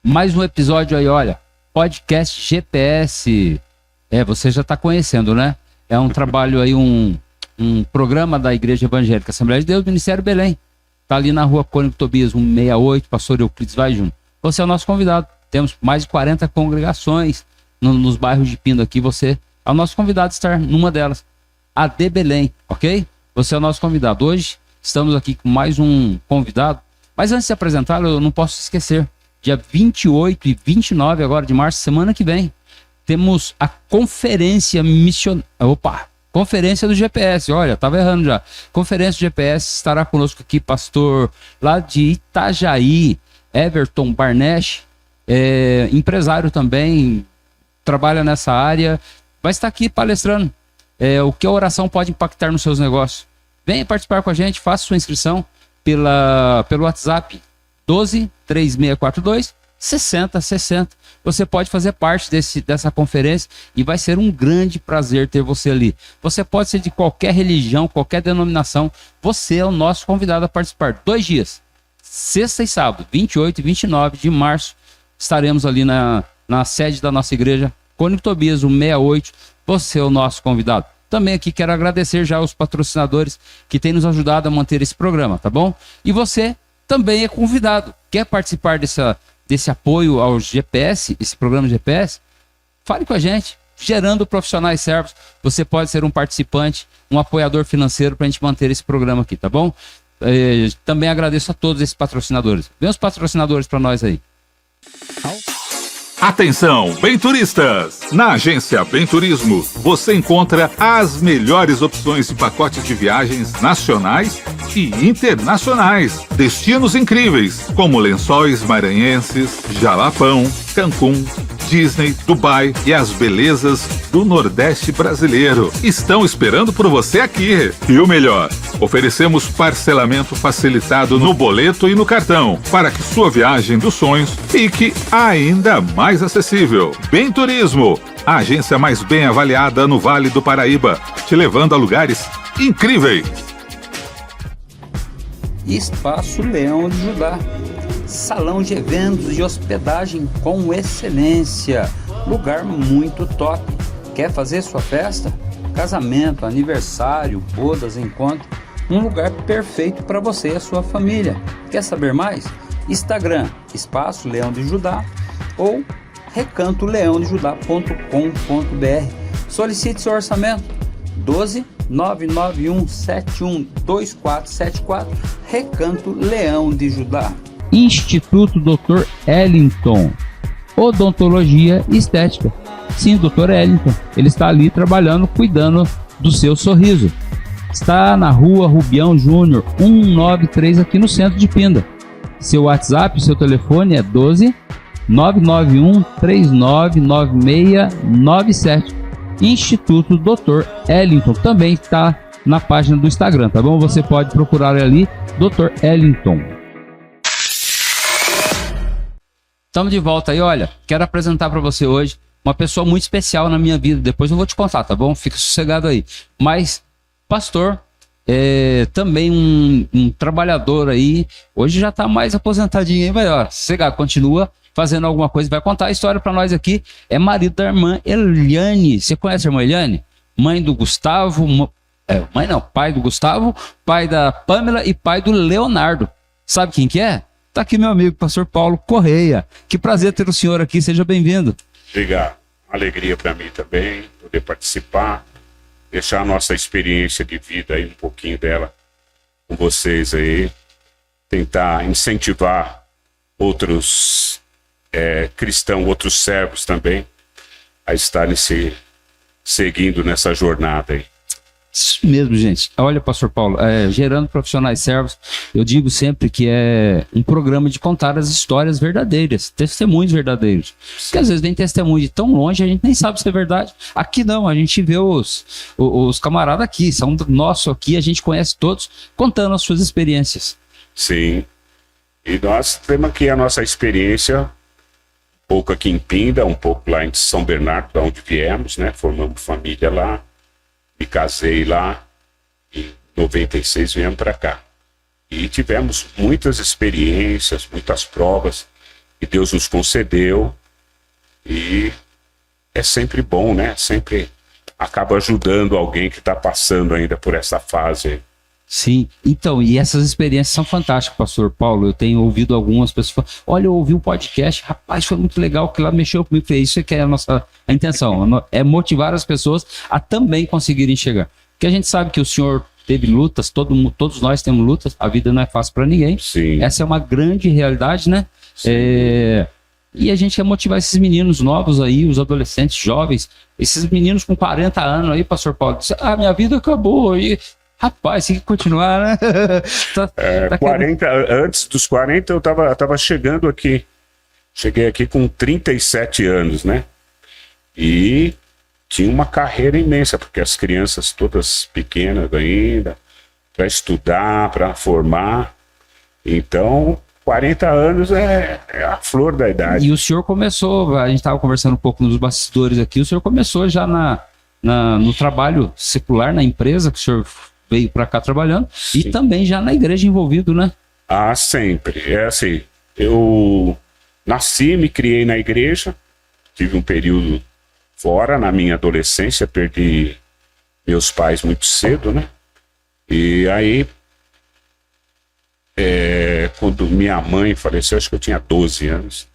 Mais um episódio aí, olha, podcast GPS. Você já está conhecendo, né? É um trabalho aí, um programa da Igreja Evangélica Assembleia de Deus, Ministério Belém. Tá ali na rua Cônigo Tobias, 168, pastor Euclides Vai Júnior. Você é o nosso convidado. Temos mais de 40 congregações nos bairros de Pindo aqui. Você é o nosso convidado a estar numa delas. AD Belém, ok? Você é o nosso convidado. Hoje estamos aqui com mais um convidado. Mas antes de apresentá-lo, eu não posso esquecer. Dia 28 e 29 agora de março, semana que vem, temos a conferência Conferência do GPS. Olha, estava errando já. Conferência do GPS, estará conosco aqui pastor lá de Itajaí, Everton Barnesch, empresário também, trabalha nessa área, vai estar aqui palestrando o que a oração pode impactar nos seus negócios. Venha participar com a gente, faça sua inscrição pelo WhatsApp 12 3642 6060. Você pode fazer parte dessa conferência e vai ser um grande prazer ter você ali. Você pode ser de qualquer religião, qualquer denominação. Você é o nosso convidado a participar. 2 dias, sexta e sábado, 28 e 29 de março, estaremos ali na sede da nossa igreja, Cônigo Tobias, 168. Você é o nosso convidado. Também aqui quero agradecer já aos patrocinadores que têm nos ajudado a manter esse programa, tá bom? E você também é convidado. Quer participar desse apoio ao GPS, esse programa GPS? Fale com a gente. Gerando Profissionais Servos, você pode ser um participante, um apoiador financeiro para a gente manter esse programa aqui, tá bom? Também agradeço a todos esses patrocinadores. Vem os patrocinadores para nós aí. Atenção, bem turistas! Na agência Bem Turismo, você encontra as melhores opções de pacotes de viagens nacionais e internacionais. Destinos incríveis, como Lençóis Maranhenses, Jalapão, Cancún, Disney, Dubai e as belezas do Nordeste brasileiro. Estão esperando por você aqui. E o melhor, oferecemos parcelamento facilitado no boleto e no cartão, para que sua viagem dos sonhos fique ainda mais acessível. Bem Turismo, a agência mais bem avaliada no Vale do Paraíba, te levando a lugares incríveis. Espaço Leão de Judá, salão de eventos e hospedagem com excelência, lugar muito top. Quer fazer sua festa? Casamento, aniversário, bodas, encontro, um lugar perfeito para você e a sua família. Quer saber mais? Instagram, Espaço Leão de Judá ou recantoleãodejudá.com.br. Solicite seu orçamento 12 991 71 2474. Recanto Leão de Judá. Instituto Dr. Ellington, Odontologia e Estética. Sim, Dr. Ellington, ele está ali trabalhando, cuidando do seu sorriso. Está na rua Rubião Júnior, 193, aqui no centro de Pinda. Seu WhatsApp, seu telefone é 12 991 399697. Instituto Dr. Ellington também está na página do Instagram, tá bom? Você pode procurar ali, Dr. Ellington. Estamos de volta aí, olha, quero apresentar para você hoje uma pessoa muito especial na minha vida. Depois eu vou te contar, tá bom? Fica sossegado aí. Mas, pastor, também um trabalhador aí, hoje já está mais aposentadinho aí, mas ó, sossegado, continua fazendo alguma coisa, vai contar a história para nós aqui. É marido da irmã Eliane. Você conhece a irmã Eliane? Mãe do Gustavo, pai do Gustavo, pai da Pamela e pai do Leonardo. Sabe quem que é? Tá aqui meu amigo, pastor Paulo Correia. Que prazer ter o senhor aqui, seja bem-vindo. Obrigado. Alegria para mim também, poder participar, deixar a nossa experiência de vida aí, um pouquinho dela com vocês aí, tentar incentivar outros cristãos, outros servos também, a estarem seguindo nessa jornada aí. Isso mesmo, gente. Olha, pastor Paulo, Gerando Profissionais Servos, eu digo sempre que é um programa de contar as histórias verdadeiras, testemunhos verdadeiros. Porque às vezes vem testemunho de tão longe, a gente nem sabe se é verdade. Aqui não, a gente vê os camaradas aqui, são nosso aqui, a gente conhece todos, contando as suas experiências. Sim. E nós temos aqui a nossa experiência, um pouco aqui em Pinda, um pouco lá em São Bernardo, da onde viemos, né? Formamos família lá. Me casei lá, em 96 viemos para cá. E tivemos muitas experiências, muitas provas. que Deus nos concedeu, e é sempre bom, né? Sempre acaba ajudando alguém que está passando ainda por essa fase. Sim, então, e essas experiências são fantásticas, pastor Paulo. Eu tenho ouvido algumas pessoas falando, olha, eu ouvi um podcast, rapaz, foi muito legal, que lá mexeu comigo, isso que é a intenção, é motivar as pessoas a também conseguirem chegar. Porque a gente sabe que o senhor teve lutas, todos nós temos lutas, a vida não é fácil para ninguém. Sim. Essa é uma grande realidade, né? E a gente quer motivar esses meninos novos aí, os adolescentes, jovens, esses meninos com 40 anos aí, pastor Paulo, minha vida acabou, e rapaz, tem que continuar, né? 40, antes dos 40 eu tava chegando aqui. Cheguei aqui com 37 anos, né? E tinha uma carreira imensa, porque as crianças todas pequenas ainda, para estudar, para formar. Então, 40 anos é a flor da idade. E o senhor começou, a gente estava conversando um pouco nos bastidores aqui, o senhor começou já no trabalho secular, na empresa que o senhor veio para cá trabalhando. Sim. E também já na igreja envolvido, né? Ah, sempre. É assim, eu nasci, me criei na igreja, tive um período fora na minha adolescência, perdi meus pais muito cedo, né? E aí, quando minha mãe faleceu, acho que eu tinha 12 anos,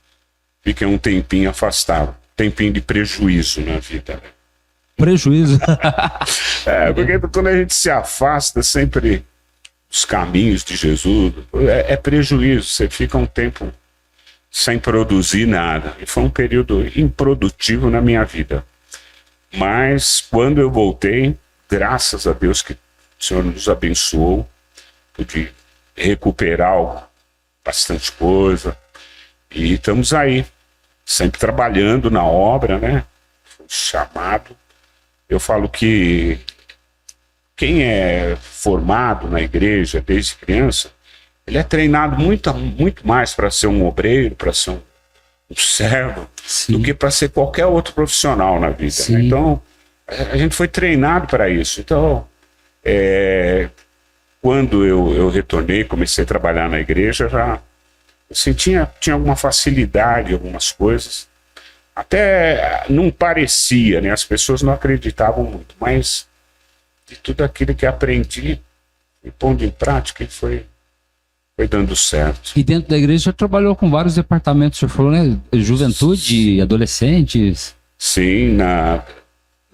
fiquei um tempinho afastado, tempinho de prejuízo na vida, né? Prejuízo. Porque quando a gente se afasta sempre dos caminhos de Jesus, é prejuízo, você fica um tempo sem produzir nada. E foi um período improdutivo na minha vida. Mas quando eu voltei, graças a Deus que o Senhor nos abençoou, pude recuperar bastante coisa. E estamos aí, sempre trabalhando na obra, né? Foi chamado. Eu falo que quem é formado na igreja desde criança, ele é treinado muito mais para ser um obreiro, para ser um servo, sim, do que para ser qualquer outro profissional na vida. Né? Então, a gente foi treinado para isso. Então, quando eu retornei, comecei a trabalhar na igreja, já assim, tinha alguma facilidade em algumas coisas. Até não parecia, né? As pessoas não acreditavam muito, mas de tudo aquilo que aprendi e pondo em prática, foi dando certo. E dentro da igreja você trabalhou com vários departamentos, você falou, né? Juventude, adolescentes. Sim,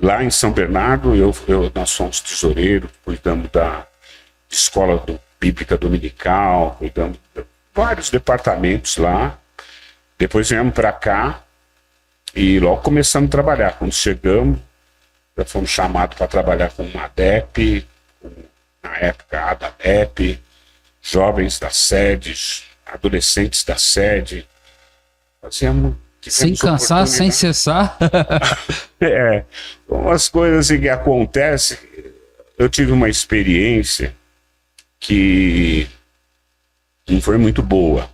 lá em São Bernardo, nós somos tesoureiros, cuidamos da escola bíblica dominical, cuidamos de vários departamentos lá. Depois viemos para cá e logo começamos a trabalhar. Quando chegamos, já fomos chamados para trabalhar com uma ADEP, na época a ADEP, jovens da sede, adolescentes da sede. Fazíamos... Sem cansar, sem cessar. Umas coisas assim que acontecem. Eu tive uma experiência que não foi muito boa.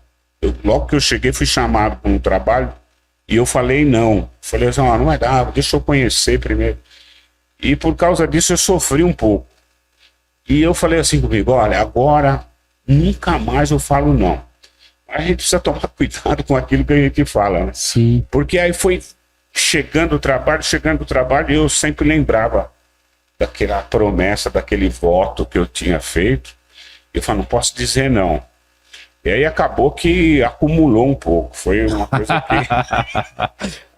Logo que eu cheguei, fui chamado para um trabalho e eu falei não. Falei assim, não vai dar, deixa eu conhecer primeiro. E por causa disso eu sofri um pouco. E eu falei assim comigo, olha, agora nunca mais eu falo não. A gente precisa tomar cuidado com aquilo que a gente fala, né? Sim. Porque aí foi chegando o trabalho, e eu sempre lembrava daquela promessa, daquele voto que eu tinha feito. Eu falei, não posso dizer não. E aí acabou que acumulou um pouco. Foi uma coisa que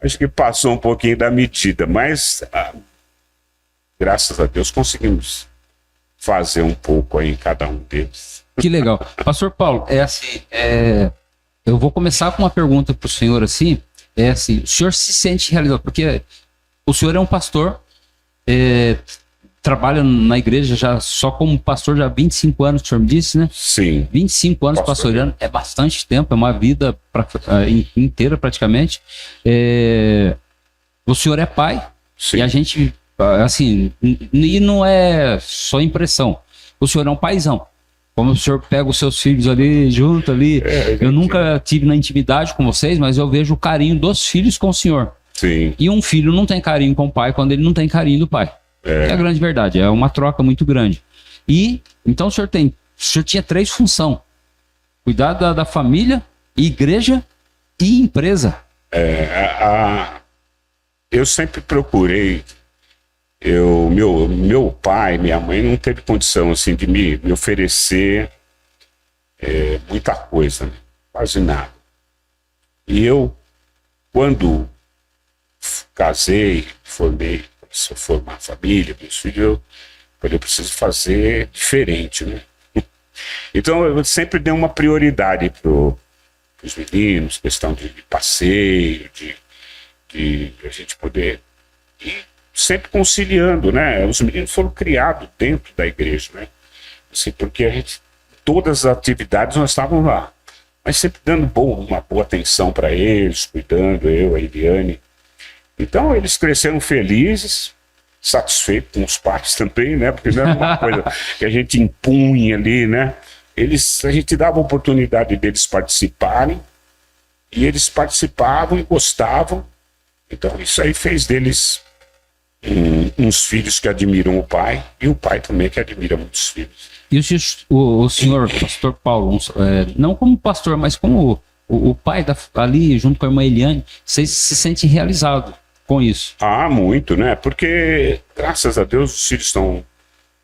acho que passou um pouquinho da medida, mas graças a Deus conseguimos fazer um pouco aí em cada um deles. Que legal. Pastor Paulo, eu vou começar com uma pergunta para o senhor, assim, o senhor se sente realizado, porque o senhor é um pastor, trabalha na igreja já só como pastor já há 25 anos, o senhor me disse, né? Sim. 25 anos pastoreando, é bastante tempo, é uma vida inteira praticamente. O senhor é pai, sim, e a gente, assim, e não é só impressão, o senhor é um paizão. Como o senhor pega os seus filhos ali, junto ali. Eu nunca tive na intimidade com vocês, mas eu vejo o carinho dos filhos com o senhor. Sim. E um filho não tem carinho com o pai quando ele não tem carinho do pai. É a grande verdade, é uma troca muito grande. E, então o senhor tinha 3 funções. Cuidar da família, igreja e empresa. Eu sempre procurei. Meu pai, minha mãe não teve condição assim, de me oferecer muita coisa, né? Quase nada. E eu, quando casei, preciso formar família, meus filhos, eu falei, eu preciso fazer diferente, né? Então eu sempre dei uma prioridade para os meninos, questão de passeio, de a gente poder ir sempre conciliando, né? Os meninos foram criados dentro da igreja, né? Assim, porque todas as atividades nós estávamos lá, mas sempre dando uma boa atenção para eles, cuidando, eu, a Eliane. Então eles cresceram felizes, satisfeitos com os pais também, né? Porque não era uma coisa que a gente impunha ali, né? A gente dava a oportunidade deles participarem, e eles participavam e gostavam. Então isso aí fez deles uns filhos que admiram o pai, e o pai também que admira muitos filhos. E o senhor, pastor Paulo, não como pastor, mas como o pai ali, junto com a irmã Eliane, vocês se sentem realizados com isso? Muito, né? Porque, graças a Deus, os filhos estão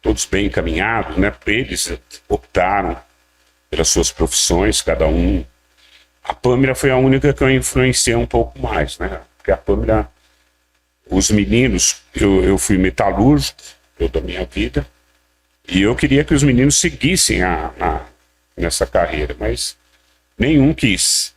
todos bem encaminhados, né? Eles optaram pelas suas profissões, cada um. A Pâmela foi a única que eu influenciei um pouco mais, né? Porque a Pâmela, os meninos, eu fui metalúrgico toda a minha vida, e eu queria que os meninos seguissem nessa carreira, mas nenhum quis.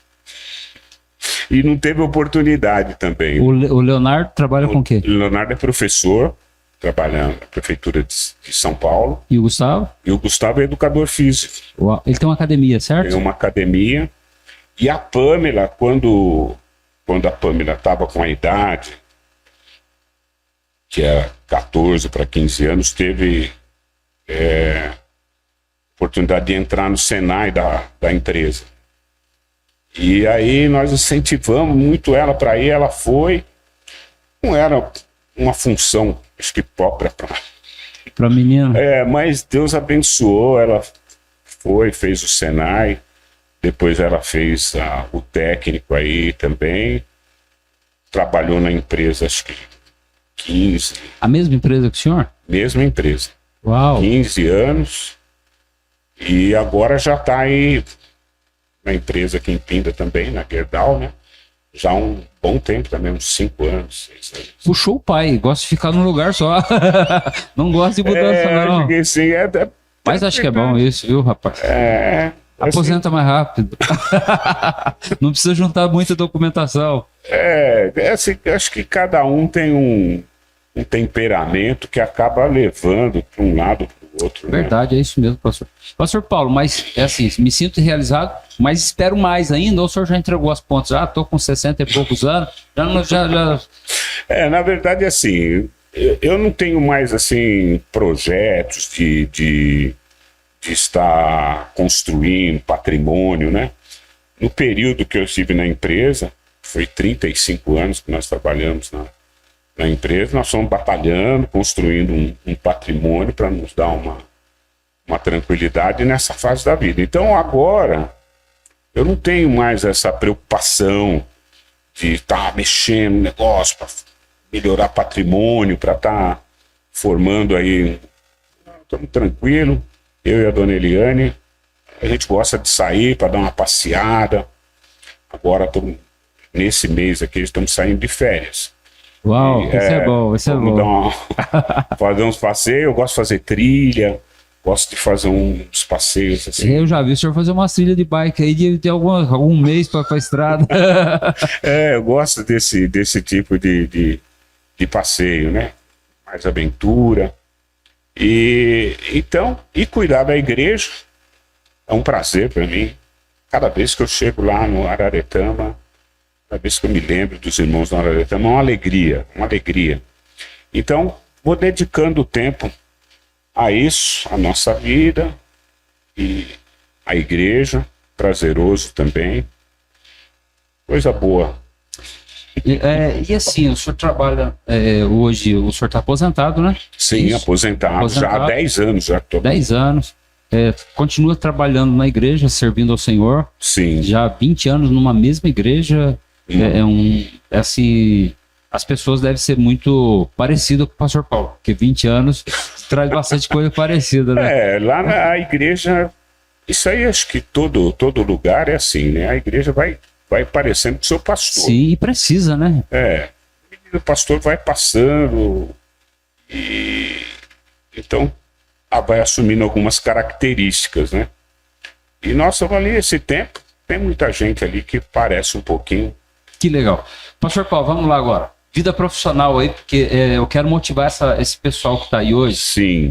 E não teve oportunidade também. O Leonardo trabalha com o quê? O Leonardo é professor, trabalhando na Prefeitura de São Paulo. E o Gustavo? E o Gustavo é educador físico. Ele tem uma academia, certo? Tem uma academia. E a Pâmela, quando a Pâmela estava com a idade, que era 14 para 15 anos, teve oportunidade de entrar no Senai da empresa. E aí nós incentivamos muito ela para ir, ela foi. Não era uma função, acho que própria para menina. Mas Deus abençoou, ela fez o Senai, depois ela fez o técnico aí também, trabalhou na empresa, acho que 15. A mesma empresa que o senhor? Mesma empresa. Uau! 15 anos, e agora já está aí na empresa aqui em Pinda também, na Gerdau, né? Já há um bom tempo também, uns 5 anos, 6 anos. Puxou o pai, gosta de ficar num lugar só. Não gosta de mudança, não. Sim, mas acho que é bom isso, viu, rapaz? Aposenta mais rápido. Não precisa juntar muita documentação. Assim, acho que cada um tem um temperamento que acaba levando para um lado para o outro. Verdade, né? É isso mesmo, pastor. Pastor Paulo, mas é assim, me sinto realizado, mas espero mais ainda, ou o senhor já entregou as pontas? Já estou com 60 e poucos anos, já... Na verdade, assim, eu não tenho mais, assim, projetos de estar construindo patrimônio, né? No período que eu estive na empresa, foi 35 anos que nós trabalhamos na empresa, nós fomos batalhando, construindo um patrimônio para nos dar uma tranquilidade nessa fase da vida. Então agora, eu não tenho mais essa preocupação de estar mexendo no negócio para melhorar patrimônio, para estar formando aí. Estamos tranquilos, eu e a dona Eliane, a gente gosta de sair para dar uma passeada. Agora, nesse mês aqui, estamos saindo de férias. Uau, isso é bom, isso é bom. Fazer uns passeios, eu gosto de fazer trilha, gosto de fazer uns passeios assim. Eu já vi o senhor fazer uma trilha de bike aí de algum mês para a estrada. Eu gosto desse tipo de passeio, né? Mais aventura. E cuidar da igreja é um prazer para mim. Cada vez que eu chego lá no Araretama, cada vez que eu me lembro dos irmãos do Araretama, é uma alegria. Então, vou dedicando o tempo a isso, a nossa vida e a igreja, prazeroso também. Coisa boa. E assim, o senhor trabalha hoje, o senhor está aposentado, né? Sim, aposentado, já há 10 anos. Já tô... 10 anos. continua trabalhando na igreja, servindo ao Senhor. Sim. Já há 20 anos numa mesma igreja. Assim, as pessoas devem ser muito parecidas com o pastor Paulo, porque 20 anos traz bastante coisa parecida, né? Lá na igreja, isso aí acho que todo lugar é assim, né? A igreja vai parecendo com o seu pastor. Sim, e precisa, né? O pastor vai passando e então vai assumindo algumas características, né? E nós estamos ali esse tempo, tem muita gente ali que parece um pouquinho. Que legal. Pastor Paulo, vamos lá agora. Vida profissional aí, porque eu quero motivar esse pessoal que está aí hoje. Sim.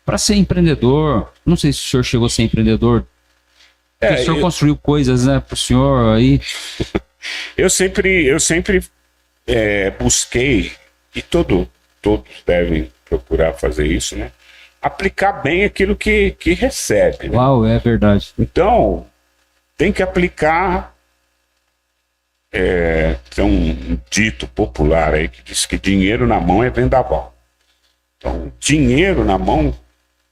Para ser empreendedor. Não sei se o senhor chegou a ser empreendedor. O senhor construiu coisas, né, para o senhor aí. Eu sempre busquei, e todos devem procurar fazer isso, né? Aplicar bem aquilo que recebe. Né? Uau, é verdade. Então, tem que aplicar. Tem um dito popular aí que diz que dinheiro na mão é vendaval. Então, dinheiro na mão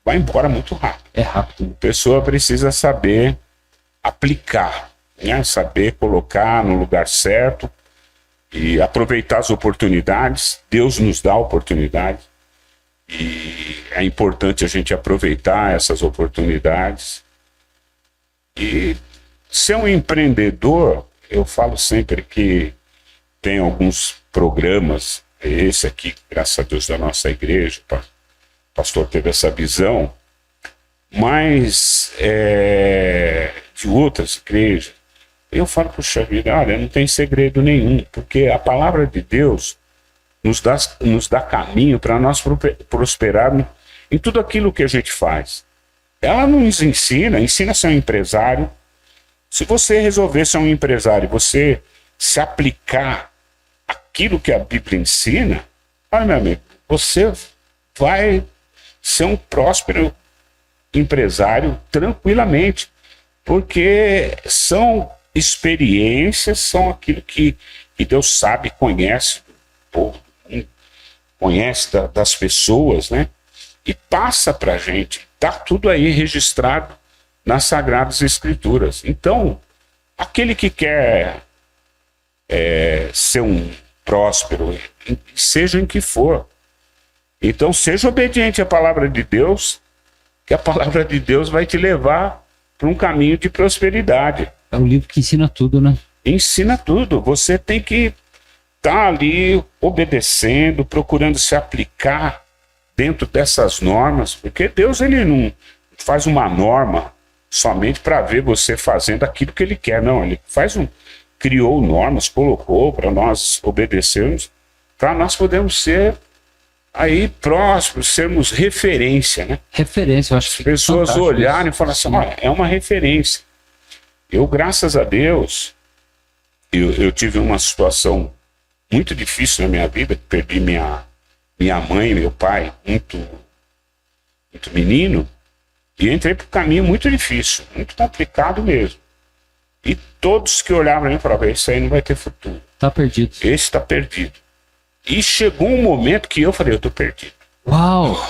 vai embora muito rápido. É rápido. A pessoa precisa saber aplicar, né? Saber colocar no lugar certo e aproveitar as oportunidades. Deus nos dá oportunidades e é importante a gente aproveitar essas oportunidades. E ser um empreendedor, eu falo sempre que tem alguns programas, esse aqui, graças a Deus, da nossa igreja, o pastor teve essa visão, mas de outras igrejas, eu falo, puxa vida, olha, não tem segredo nenhum, porque a palavra de Deus nos dá caminho para nós prosperarmos em tudo aquilo que a gente faz. Ela nos ensina a ser um empresário. Se você resolver ser um empresário, você se aplicar aquilo que a Bíblia ensina, olha, meu amigo, você vai ser um próspero empresário tranquilamente, porque são experiências, são aquilo que Deus sabe, conhece do povo, conhece das pessoas, né? E passa para a gente, está tudo aí registrado nas Sagradas Escrituras. Então, aquele que quer ser um próspero, seja em que for, então seja obediente à palavra de Deus, que a palavra de Deus vai te levar para um caminho de prosperidade. É um livro que ensina tudo, né? Ensina tudo. Você tem que estar ali obedecendo, procurando se aplicar dentro dessas normas, porque Deus ele não faz uma norma somente para ver você fazendo aquilo que ele quer. Não, ele criou normas, colocou para nós obedecermos, para nós podermos ser aí prósperos, sermos referência, né? Referência, eu acho que as pessoas olharem e falarem assim, olha, é uma referência. Eu, graças a Deus, eu tive uma situação muito difícil na minha vida, perdi minha mãe e meu pai muito menino, e entrei para um caminho muito difícil, muito complicado mesmo. E todos que olhavam para mim falavam, esse aí não vai ter futuro. Tá perdido. Esse está perdido. E chegou um momento que eu falei, eu tô perdido. Uau!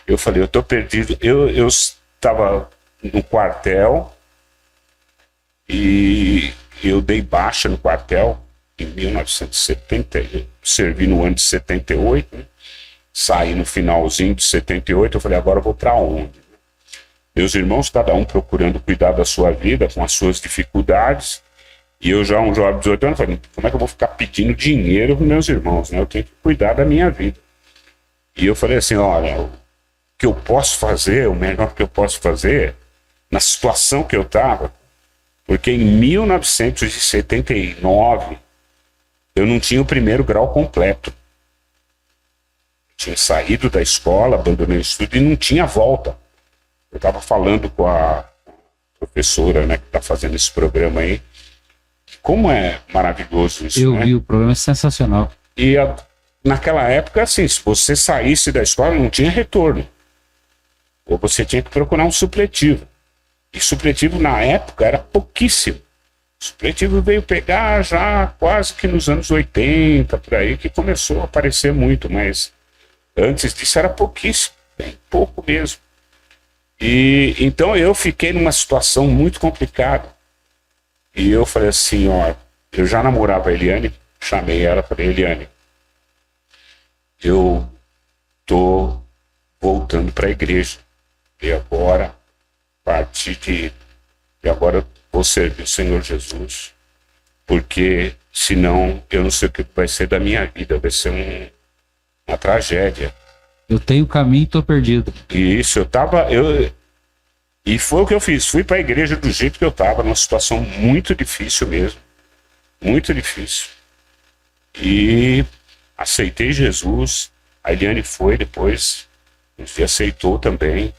Eu falei, eu tô perdido. Eu estava no quartel e eu dei baixa no quartel em 1970. Eu servi no ano de 78, né? Saí no finalzinho de 78. Eu falei, agora eu vou para onde? Meus irmãos, cada um procurando cuidar da sua vida, com as suas dificuldades. E eu já, um jovem de 18 anos, falei, como é que eu vou ficar pedindo dinheiro para meus irmãos, né? Eu tenho que cuidar da minha vida. E eu falei assim, olha, o que eu posso fazer, o melhor que eu posso fazer, na situação que eu estava, porque em 1979, eu não tinha o primeiro grau completo. Eu tinha saído da escola, abandonei o estudo e não tinha volta. Eu estava falando com a professora, né, que está fazendo esse programa aí. Como é maravilhoso isso, Eu né? vi, o programa é sensacional. E naquela época, assim, se você saísse da escola, não tinha retorno. Ou você tinha que procurar um supletivo. E supletivo, na época, era pouquíssimo. O supletivo veio pegar já quase que nos anos 80, por aí, que começou a aparecer muito, mas antes disso era pouquíssimo, bem pouco mesmo. E então eu fiquei numa situação muito complicada. E eu falei assim, ó, eu já namorava a Eliane, chamei ela, falei, Eliane, eu tô voltando para a igreja. E agora, a partir de agora eu vou servir o Senhor Jesus. Porque senão eu não sei o que vai ser da minha vida, vai ser uma tragédia. Eu tenho caminho e tô perdido. E isso, e foi o que eu fiz, fui para a igreja do jeito que eu estava, numa situação muito difícil mesmo, muito difícil. E aceitei Jesus, a Eliane foi depois, e aceitou também,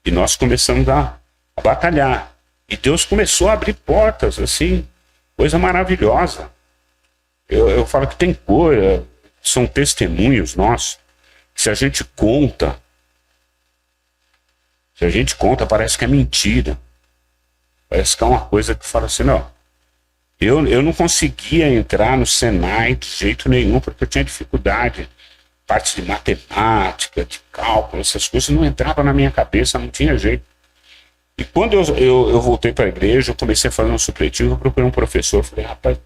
e nós começamos a batalhar. E Deus começou a abrir portas, assim, coisa maravilhosa. Eu falo que tem coisa, são testemunhos nossos, que se a gente conta, parece que é mentira. Parece que é uma coisa que fala assim, não. Eu não conseguia entrar no Senai de jeito nenhum, porque eu tinha dificuldade. Parte de matemática, de cálculo, essas coisas não entravam na minha cabeça, não tinha jeito. E quando eu voltei para a igreja, eu comecei a fazer um supletivo, eu procurei um professor, falei, rapaz,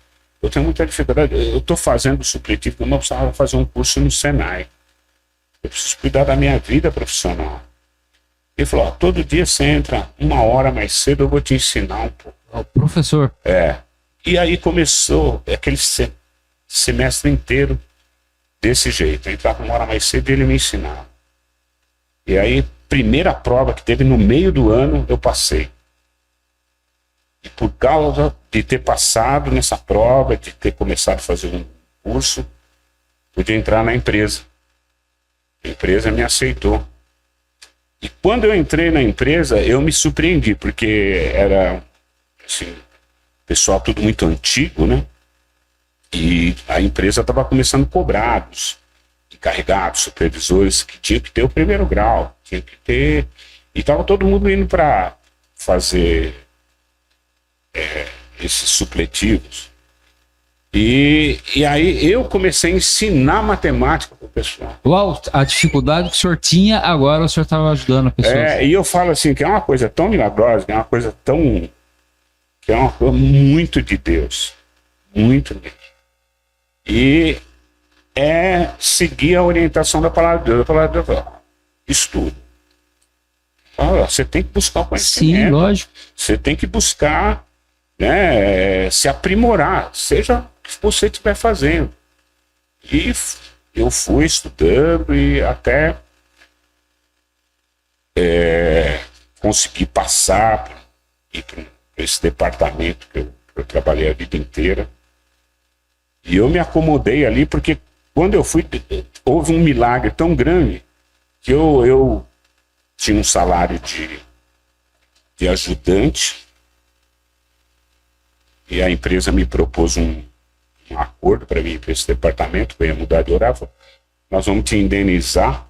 eu tenho muita dificuldade, eu estou fazendo supletivo, mas eu precisava fazer um curso no Senai. Eu preciso cuidar da minha vida profissional. Ele falou, ó, todo dia você entra 1 hora mais cedo, eu vou te ensinar um pouco. O professor. E aí começou aquele semestre inteiro desse jeito. Eu entrava 1 hora mais cedo e ele me ensinava. E aí, primeira prova que teve no meio do ano, eu passei. E por causa de ter passado nessa prova, de ter começado a fazer um curso, pude entrar na empresa. A empresa me aceitou. E quando eu entrei na empresa, eu me surpreendi, porque era, assim, pessoal tudo muito antigo, né? E a empresa estava começando a cobrar dos encarregados, supervisores, que tinha que ter o primeiro grau, tinha que ter... E estava todo mundo indo para fazer esses supletivos. E aí eu comecei a ensinar matemática para o pessoal. Uau, a dificuldade que o senhor tinha, agora o senhor estava ajudando a pessoa. E eu falo assim, que é uma coisa tão milagrosa, que é uma coisa tão... que é uma coisa muito de Deus. Muito mesmo. E é seguir a orientação da palavra de Deus. A palavra de Deus, estudo. Você tem que buscar o conhecimento. Sim, lógico. Você tem que buscar, né, se aprimorar, seja o que você estiver fazendo. E eu fui estudando e até consegui passar para esse departamento que eu trabalhei a vida inteira. E eu me acomodei ali porque quando eu fui, houve um milagre tão grande que eu tinha um salário de ajudante e a empresa me propôs um acordo para mim ir para esse departamento, que eu ia mudar de horário. Falei, nós vamos te indenizar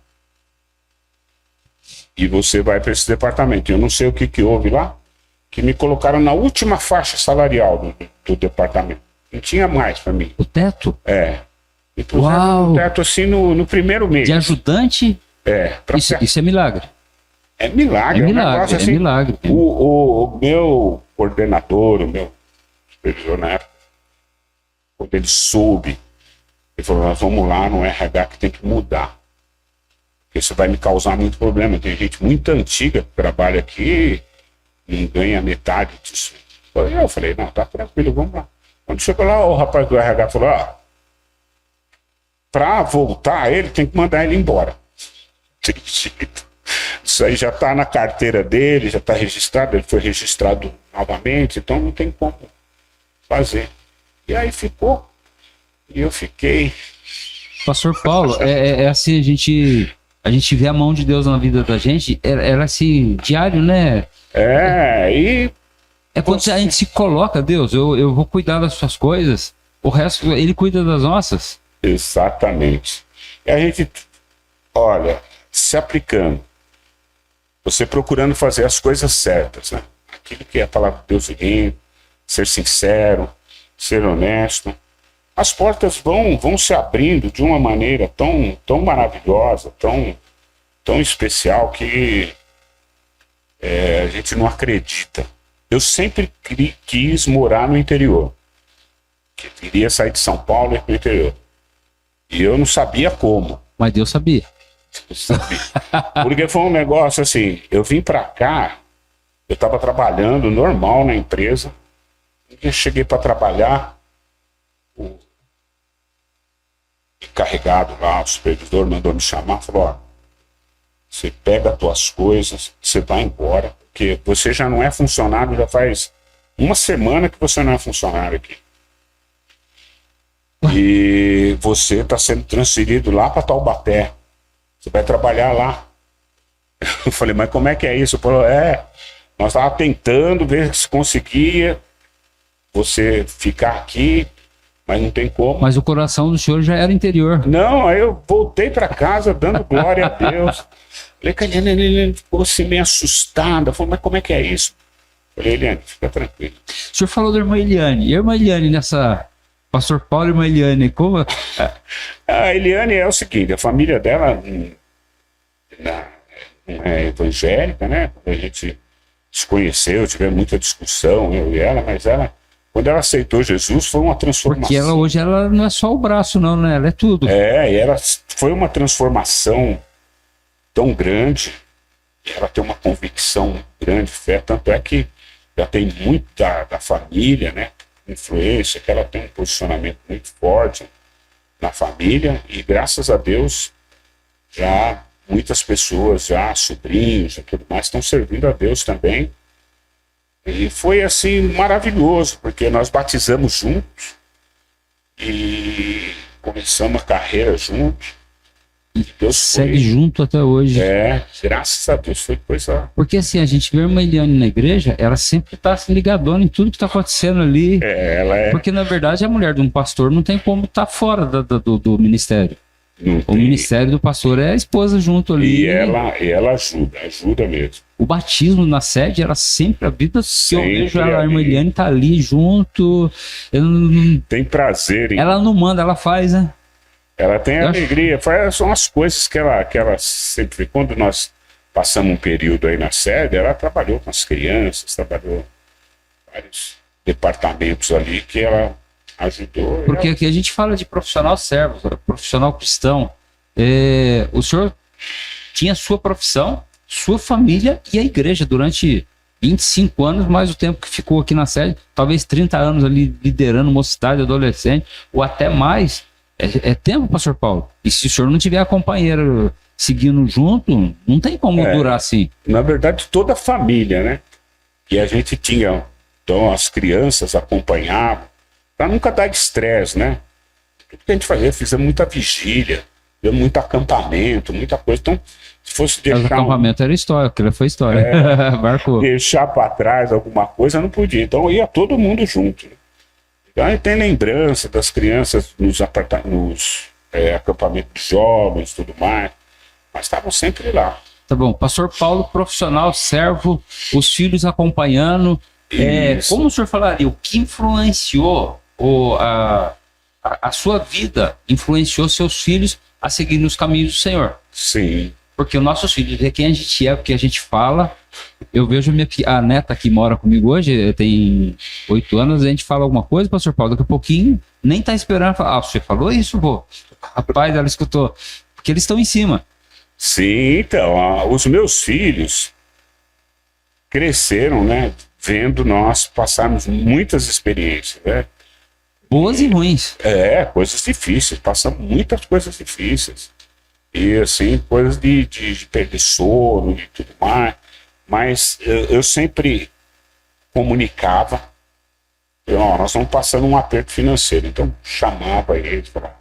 e você vai para esse departamento. Eu não sei o que houve lá, que me colocaram na última faixa salarial do departamento. Não tinha mais para mim. O teto? Me puseram no teto assim no primeiro mês. De ajudante? Isso é milagre. É milagre. É milagre, um negócio, assim, milagre. O meu coordenador, o meu supervisor na época, quando ele soube, ele falou, nós vamos lá no RH que tem que mudar. Porque isso vai me causar muito problema. Tem gente muito antiga que trabalha aqui e não ganha metade disso. Eu falei, não, tá tranquilo, vamos lá. Quando chegou lá, o rapaz do RH falou, pra voltar ele, tem que mandar ele embora. Tem jeito. Isso aí já tá na carteira dele, já tá registrado, ele foi registrado novamente, então não tem como fazer. E aí ficou, e eu fiquei. Pastor Paulo, é assim, a gente vê a mão de Deus na vida da gente, ela assim, diário, né? É quando a gente se coloca, Deus, eu vou cuidar das suas coisas, o resto, ele cuida das nossas. Exatamente. E a gente, olha, se aplicando, você procurando fazer as coisas certas, né? Aquilo que a palavra de Deus vem, ser sincero, ser honesto. As portas vão se abrindo de uma maneira tão maravilhosa, tão especial, que a gente não acredita. Eu sempre quis morar no interior. Que queria sair de São Paulo e ir para o interior. E eu não sabia como. Mas Deus sabia. Porque foi um negócio assim, eu vim para cá, eu estava trabalhando normal na empresa, e eu cheguei para trabalhar, o encarregado lá, o supervisor mandou me chamar, falou, ó, você pega as tuas coisas, você vai embora, porque você já não é funcionário, já faz uma semana que você não é funcionário aqui. E você está sendo transferido lá para Taubaté. Você vai trabalhar lá. Eu falei, mas como é que é isso? Ele falou, nós estávamos tentando ver se conseguia você ficar aqui, mas não tem como. Mas o coração do senhor já era interior. Não, aí eu voltei para casa dando glória a Deus. Falei, Eliane, ele ficou assim meio assustada. Falei, mas como é que é isso? Falei, Eliane, fica tranquilo. O senhor falou da irmã Eliane. E a irmã Eliane nessa... Pastor Paulo e irmã Eliane, como... A Eliane é o seguinte, a família dela não é evangélica, né? A gente se conheceu, tivemos muita discussão, eu e ela, mas ela, quando ela aceitou Jesus, foi uma transformação. Porque hoje ela não é só o braço, não, né? Ela é tudo. E ela foi uma transformação tão grande, ela tem uma convicção grande, fé, tanto é que já tem muito da família, né? Influência, que ela tem um posicionamento muito forte na família e graças a Deus já muitas pessoas, já sobrinhos e tudo mais, estão servindo a Deus também. E foi assim maravilhoso, porque nós batizamos juntos e começamos a carreira juntos. E Deus segue junto até hoje. Graças a Deus foi coisa... Porque assim, a gente vê a irmã Eliane na igreja, ela sempre tá se ligadona em tudo que tá acontecendo ali. Ela é... Porque na verdade a mulher de um pastor não tem como estar fora do ministério. O ministério do pastor é a esposa junto ali. E ela ajuda mesmo. O batismo na sede, ela sempre, a vida que eu vejo, a irmã Eliane tá ali junto. Tem prazer em... Ela não manda, ela faz, né? Ela tem alegria, são as coisas que ela sempre... Quando nós passamos um período aí na sede, ela trabalhou com as crianças, trabalhou em vários departamentos ali que ela ajudou. Porque aqui a gente fala de profissional servo, profissional cristão. O senhor tinha sua profissão, sua família e a igreja durante 25 anos, mais o tempo que ficou aqui na sede, talvez 30 anos ali liderando mocidade, adolescente, ou até mais. É tempo, pastor Paulo. E se o senhor não tiver a companheira seguindo junto, não tem como durar assim. Na verdade, toda a família, né? E a gente tinha, então as crianças acompanhavam, para nunca dar estresse, né? Tudo que a gente fazia, fizemos muita vigília, fizemos muito acampamento, muita coisa. Então, se fosse deixar... Mas o acampamento era história, aquilo foi história. Marcou. Deixar para trás alguma coisa, não podia. Então, ia todo mundo junto, né? Aí tem lembrança das crianças nos acampamentos de jovens e tudo mais, mas estavam sempre lá. Tá bom, pastor Paulo, profissional, servo, os filhos acompanhando. Como o senhor falaria, o que influenciou a sua vida, influenciou seus filhos a seguir nos caminhos do Senhor? Sim. Porque os nossos filhos é quem a gente é, o que a gente fala. Eu vejo a neta que mora comigo hoje, tem 8 anos, a gente fala alguma coisa, pastor Paulo, daqui a pouquinho, nem tá esperando, você falou isso, vô? Rapaz, ela escutou. Porque eles estão em cima. Sim, então, os meus filhos cresceram, né, vendo nós passarmos muitas experiências, né? Boas e ruins. Coisas difíceis, passamos muitas coisas difíceis. E assim, coisas de perder sono e tudo mais. Mas eu sempre comunicava, nós estamos passando um aperto financeiro. Então chamava eles, falava,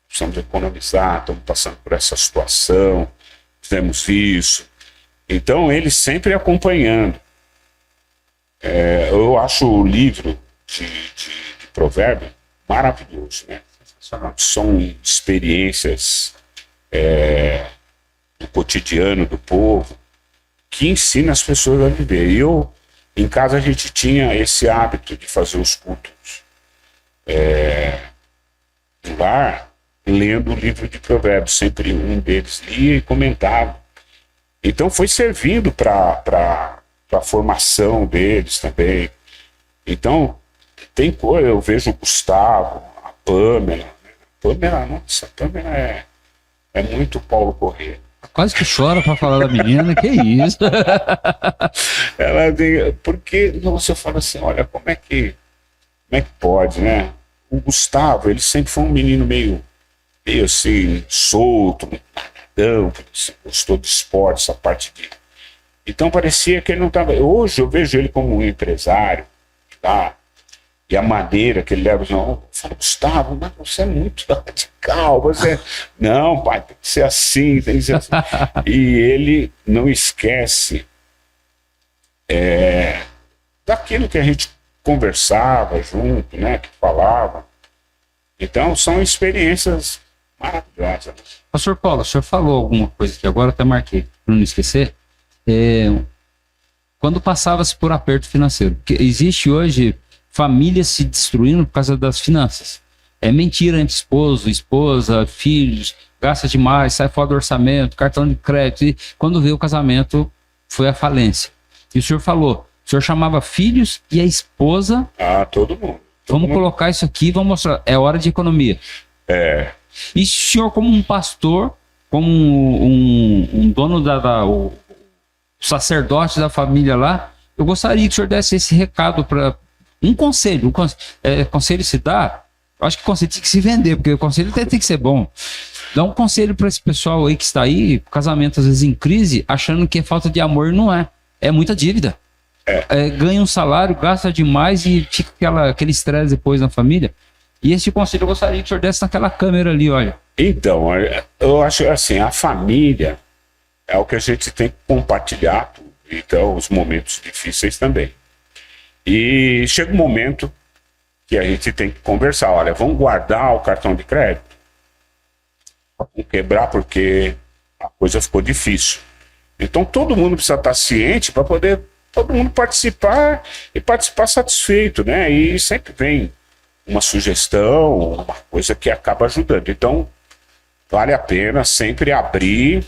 precisamos economizar, estamos passando por essa situação, fizemos isso. Então eles sempre acompanhando. Eu acho o livro de Provérbios maravilhoso, né? São experiências do cotidiano do povo que ensina as pessoas a viver. E em casa a gente tinha esse hábito de fazer os cultos do lar, lendo o livro de Provérbios. Sempre um deles lia e comentava. Então foi servindo para a formação deles também. Então, tem coisa, eu vejo o Gustavo, a Pâmela. Nossa, a Pâmela é muito Paulo Corrêa. Quase que chora pra falar da menina, que isso? Ela tem, porque você fala assim, olha, como é que pode, né? O Gustavo, ele sempre foi um menino meio assim, solto, muito maradão, gostou de esporte, essa parte de... Então parecia que ele não estava... Hoje eu vejo ele como um empresário, tá? E a maneira que ele leva, eu falo, Gustavo, mas você é muito radical, você... Não, pai, tem que ser assim, tem que ser assim. E ele não esquece daquilo que a gente conversava junto, né, que falava. Então são experiências maravilhosas. Pastor Paulo, o senhor falou alguma coisa que agora até marquei, para não esquecer. Quando passava-se por aperto financeiro, porque existe hoje famílias se destruindo por causa das finanças. É mentira entre esposa, filhos, gasta demais, sai fora do orçamento, cartão de crédito, e quando veio o casamento foi a falência. E o senhor falou, o senhor chamava filhos e a esposa... Todo mundo. Vamos colocar isso aqui, vamos mostrar, é hora de economia. E o senhor, como um pastor, como um dono o sacerdote da família lá, eu gostaria que o senhor desse esse recado para um conselho. Conselho se dá, eu acho que o conselho tem que se vender, porque o conselho tem que ser bom. Dá um conselho para esse pessoal aí que está aí, casamento às vezes em crise, achando que é falta de amor, não é. É muita dívida. Ganha um salário, gasta demais e fica aquele estresse depois na família. E esse conselho eu gostaria que o senhor desse naquela câmera ali, olha. Então, eu acho assim, a família é o que a gente tem que compartilhar, então os momentos difíceis também. E chega um momento que a gente tem que conversar, olha, vamos guardar o cartão de crédito, vamos quebrar porque a coisa ficou difícil. Então todo mundo precisa estar ciente para poder todo mundo participar e participar satisfeito, né? E sempre vem uma sugestão, uma coisa que acaba ajudando. Então vale a pena sempre abrir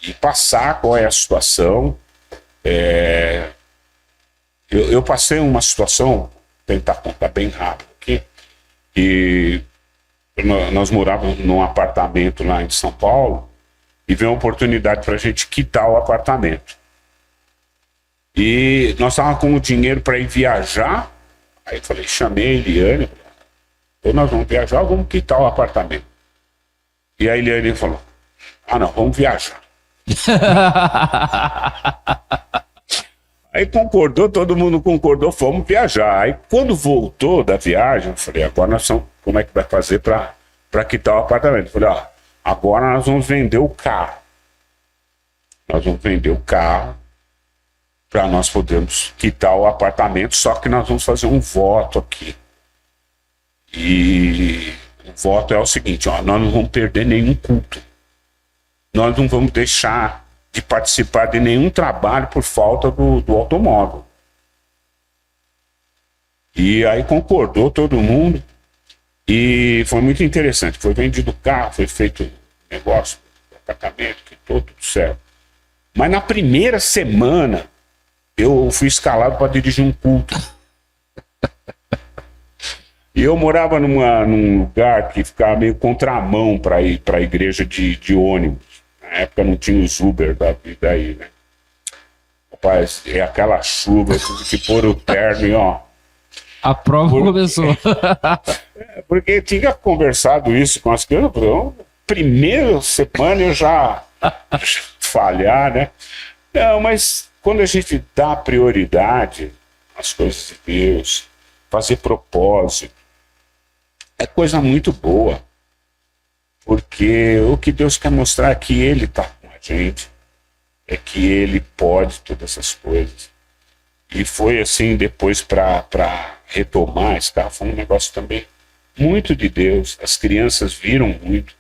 e passar qual é a situação. Eu passei uma situação, vou tentar contar bem rápido aqui, e nós morávamos num apartamento lá em São Paulo e veio uma oportunidade para a gente quitar o apartamento. E nós estávamos com o dinheiro para ir viajar, aí eu falei, chamei a Eliane, então nós vamos viajar, vamos quitar o apartamento. E a Eliane falou, não, vamos viajar. Aí concordou, todo mundo concordou, fomos viajar. Aí quando voltou da viagem, eu falei, agora nós vamos, como é que vai fazer para quitar o apartamento? Eu falei, agora nós vamos vender o carro. Nós vamos vender o carro para nós podermos quitar o apartamento, só que nós vamos fazer um voto aqui. E o voto é o seguinte, nós não vamos perder nenhum culto. Nós não vamos deixar de participar de nenhum trabalho por falta do automóvel. E aí concordou todo mundo e foi muito interessante. Foi vendido o carro, foi feito negócio, apartamento, tudo certo. Mas na primeira semana eu fui escalado para dirigir um culto. E eu morava num lugar que ficava meio contramão para ir para a igreja de ônibus. Na época não tinha os Uber da vida aí, né? Rapaz, é aquela chuva, eu tive que pôr o terno e a prova começou. Porque tinha conversado isso com as crianças. Primeira semana eu já falhar, né? Não, mas quando a gente dá prioridade às coisas de Deus, fazer propósito, é coisa muito boa. Porque o que Deus quer mostrar é que Ele está com a gente, é que Ele pode todas essas coisas. E foi assim, depois para retomar esse carro, foi um negócio também muito de Deus. As crianças viram muito.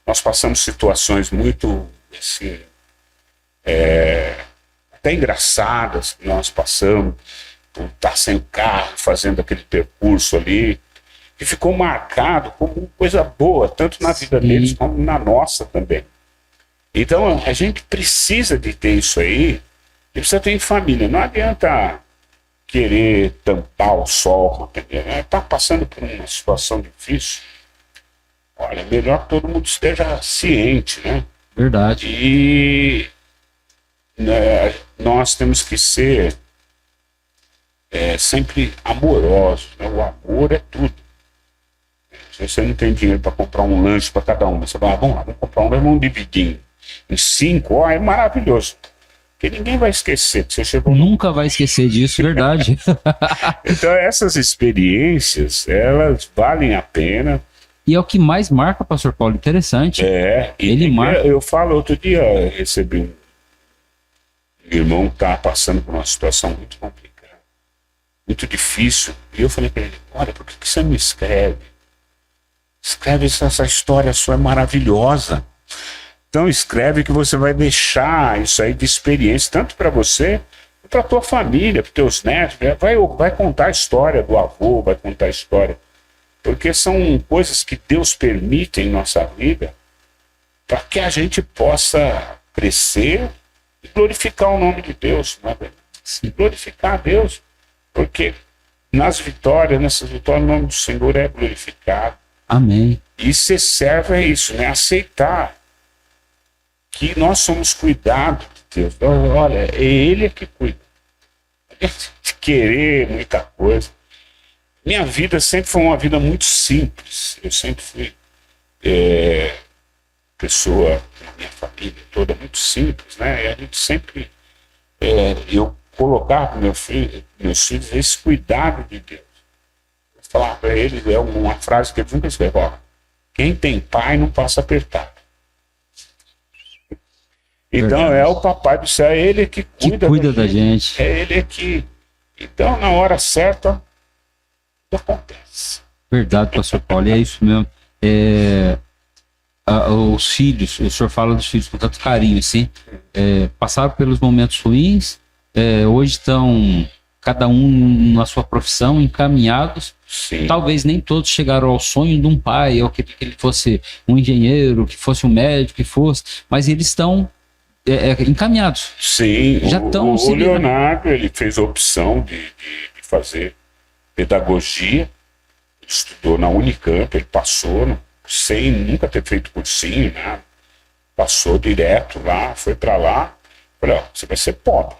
Nós passamos situações muito, assim, até engraçadas que nós passamos, por estar sem o carro, fazendo aquele percurso ali, que ficou marcado como coisa boa, tanto na vida deles como na nossa também. Então a gente precisa de ter isso aí, E você tem família, não adianta querer tampar o sol, está passando por uma situação difícil. Olha, melhor que todo mundo esteja ciente, né? Verdade. E né, nós temos que ser sempre amorosos, né? O amor é tudo. Se você não tem dinheiro para comprar um lanche para cada um, você vai, vamos lá, vamos comprar vamos dividir em 5, ó, é maravilhoso. Porque ninguém vai esquecer que você chegou. Nunca vai esquecer disso, verdade. Então essas experiências, elas valem a pena. E é o que mais marca, pastor Paulo, interessante. Ele marca. Eu falo, outro dia eu recebi um irmão que estava passando por uma situação muito complicada, muito difícil, e eu falei para ele, olha, por que você não escreve? Escreve, essa história sua é maravilhosa. Então escreve que você vai deixar isso aí de experiência, tanto para você, para tua família, para teus netos, vai contar a história do avô, vai contar a história. Porque são coisas que Deus permite em nossa vida para que a gente possa crescer e glorificar o nome de Deus, não é verdade? Sim. Glorificar a Deus, porque nessas vitórias, o nome do Senhor é glorificado. Amém. E ser servo é isso, né? Aceitar que nós somos cuidados de Deus. Olha, é Ele que cuida. De querer muita coisa. Minha vida sempre foi uma vida muito simples. Eu sempre fui pessoa, minha família toda, muito simples, né? E a gente sempre, eu colocava para meus filhos esse cuidado de Deus. Eu falava para eles, é uma frase que eles nunca escreveram: quem tem pai não passa apertado. Então verdade. É o papai do céu, é ele que cuida da gente. É ele que... Então, na hora certa, tudo acontece. Verdade, pastor Paulo, é isso mesmo. Os filhos, o senhor fala dos filhos com tanto carinho, assim, passaram pelos momentos ruins, hoje estão cada um na sua profissão, encaminhados. Sim. Talvez nem todos chegaram ao sonho de um pai, ou que ele fosse um engenheiro, que fosse um médico, que fosse, mas eles estão encaminhados. Sim, já estão o Leonardo, ele fez a opção de fazer pedagogia, estudou na Unicamp, ele passou, sem nunca ter feito cursinho, nada. Passou direto lá, foi para lá, falei, ó, você vai ser pobre.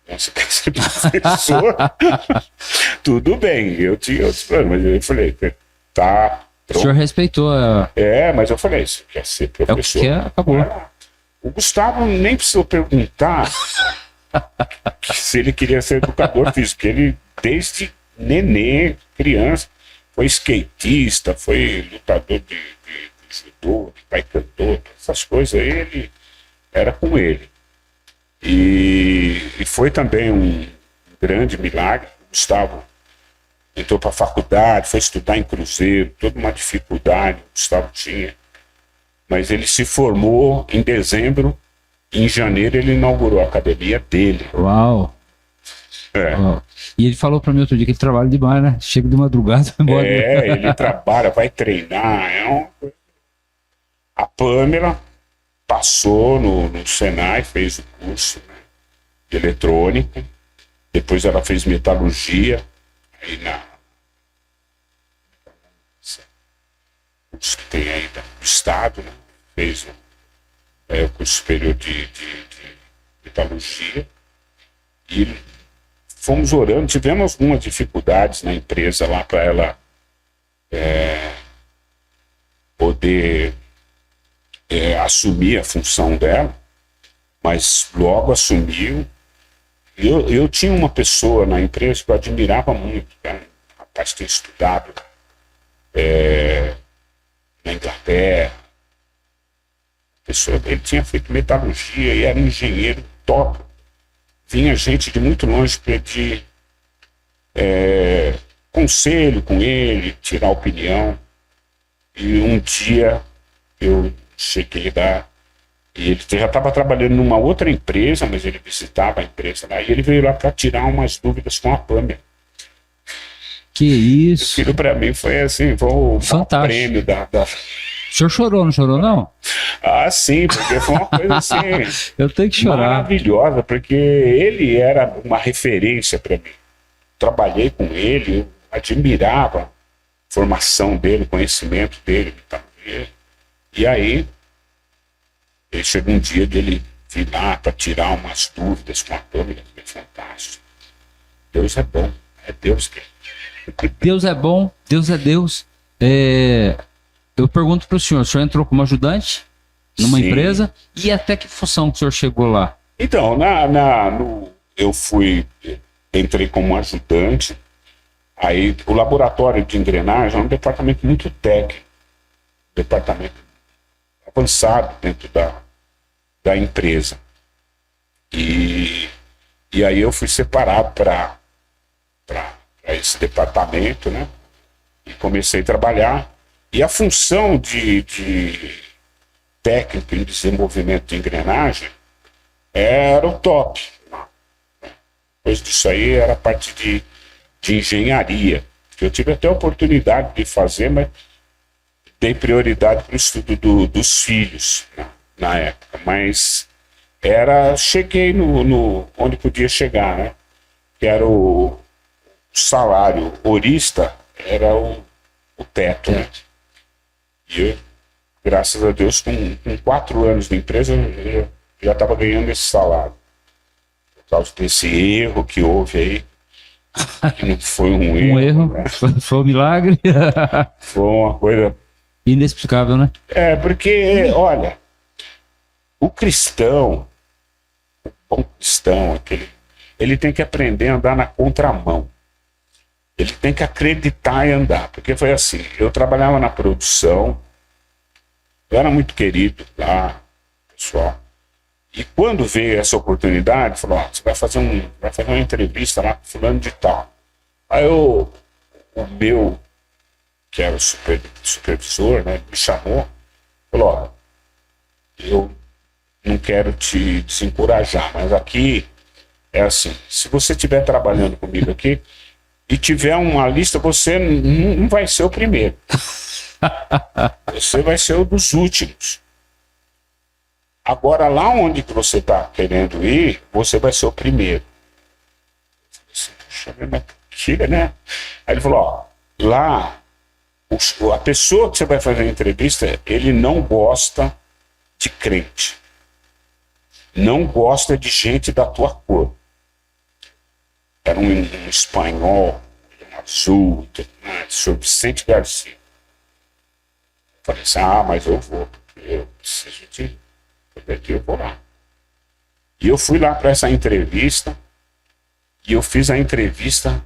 Você quer ser professor? Tudo bem, eu tinha outros planos, mas eu falei, tá pronto. O senhor respeitou a... mas eu falei, você quer ser professor? É o que quer, acabou. O Gustavo nem precisou perguntar se ele queria ser educador físico, porque ele, desde nenê, criança, foi skatista, foi lutador de judô, de taekwondo, essas coisas aí, ele era com ele. E foi também um grande milagre. O Gustavo entrou para a faculdade, foi estudar em Cruzeiro, toda uma dificuldade o Gustavo tinha. Mas ele se formou em dezembro, e em janeiro ele inaugurou a academia dele. Uau! Uau. E ele falou para mim outro dia que ele trabalha demais, né? Chega de madrugada, vai embora. Ele trabalha, vai treinar. A Pamela passou no Senai, fez o curso, né, de eletrônica, depois ela fez metalurgia, aí curso que tem aí do estado, né, fez o curso superior de metalurgia, e fomos orando, tivemos algumas dificuldades na empresa lá para ela poder assumir a função dela, mas logo assumiu. Eu tinha uma pessoa na empresa que eu admirava muito, cara. Um rapaz que tinha estudado na Inglaterra. Ele tinha feito metalurgia e era um engenheiro top. Vinha gente de muito longe pedir conselho com ele, tirar opinião. E um dia eu cheguei lá, e ele já estava trabalhando numa outra empresa, mas ele visitava a empresa lá, e ele veio lá para tirar umas dúvidas com a Pâmela. Que isso! Aquilo para mim foi assim, foi o prêmio da O senhor chorou, não chorou, não? Ah, sim, porque foi uma coisa assim Eu tenho que chorar. maravilhosa, porque ele era uma referência para mim. Trabalhei com ele, eu admirava a formação dele, o conhecimento dele. E aí, ele chegou um dia dele vir lá para tirar umas dúvidas com a câmera. Foi fantástico. Deus é bom, é Deus que é. Deus é bom, Deus é Deus. Eu pergunto para o senhor entrou como ajudante numa Sim. empresa e até que função que o senhor chegou lá? Então, eu entrei como ajudante. Aí o laboratório de engrenagem é um departamento muito técnico, departamento avançado dentro da empresa. E aí eu fui separado para esse departamento, né? E comecei a trabalhar. E a função de técnico em desenvolvimento de engrenagem era o top. Depois disso aí era a parte de engenharia, que eu tive até a oportunidade de fazer, mas dei prioridade para o estudo dos filhos, né, na época. Mas cheguei no onde podia chegar, né? Que era o salário horista, era o teto, né? E eu, graças a Deus, com 4 anos de empresa, eu já estava ganhando esse salário. Por causa desse erro que houve aí, que não foi um erro. Um erro, né? foi um milagre. Foi uma coisa... Inexplicável, né? Porque, olha, o cristão, o bom cristão, ele tem que aprender a andar na contramão. Ele tem que acreditar e andar. Porque foi assim, eu trabalhava na produção, eu era muito querido lá, pessoal. E quando veio essa oportunidade, falou, você vai fazer uma entrevista lá com fulano de tal. Aí o meu, que era o supervisor, né, me chamou, falou, eu não quero te desencorajar, mas aqui é assim, se você estiver trabalhando comigo aqui e tiver uma lista, você não vai ser o primeiro. Você vai ser um dos últimos. Agora, lá onde que você está querendo ir, você vai ser o primeiro. Puxa, mas tira, né? Aí ele falou, lá, a pessoa que você vai fazer a entrevista, ele não gosta de crente. Não gosta de gente da tua cor. Era um espanhol, um azul, Sr. Vicente Garcia. Falei assim, mas eu vou, porque eu preciso de... Eu vou lá. E eu fui lá para essa entrevista, e eu fiz a entrevista,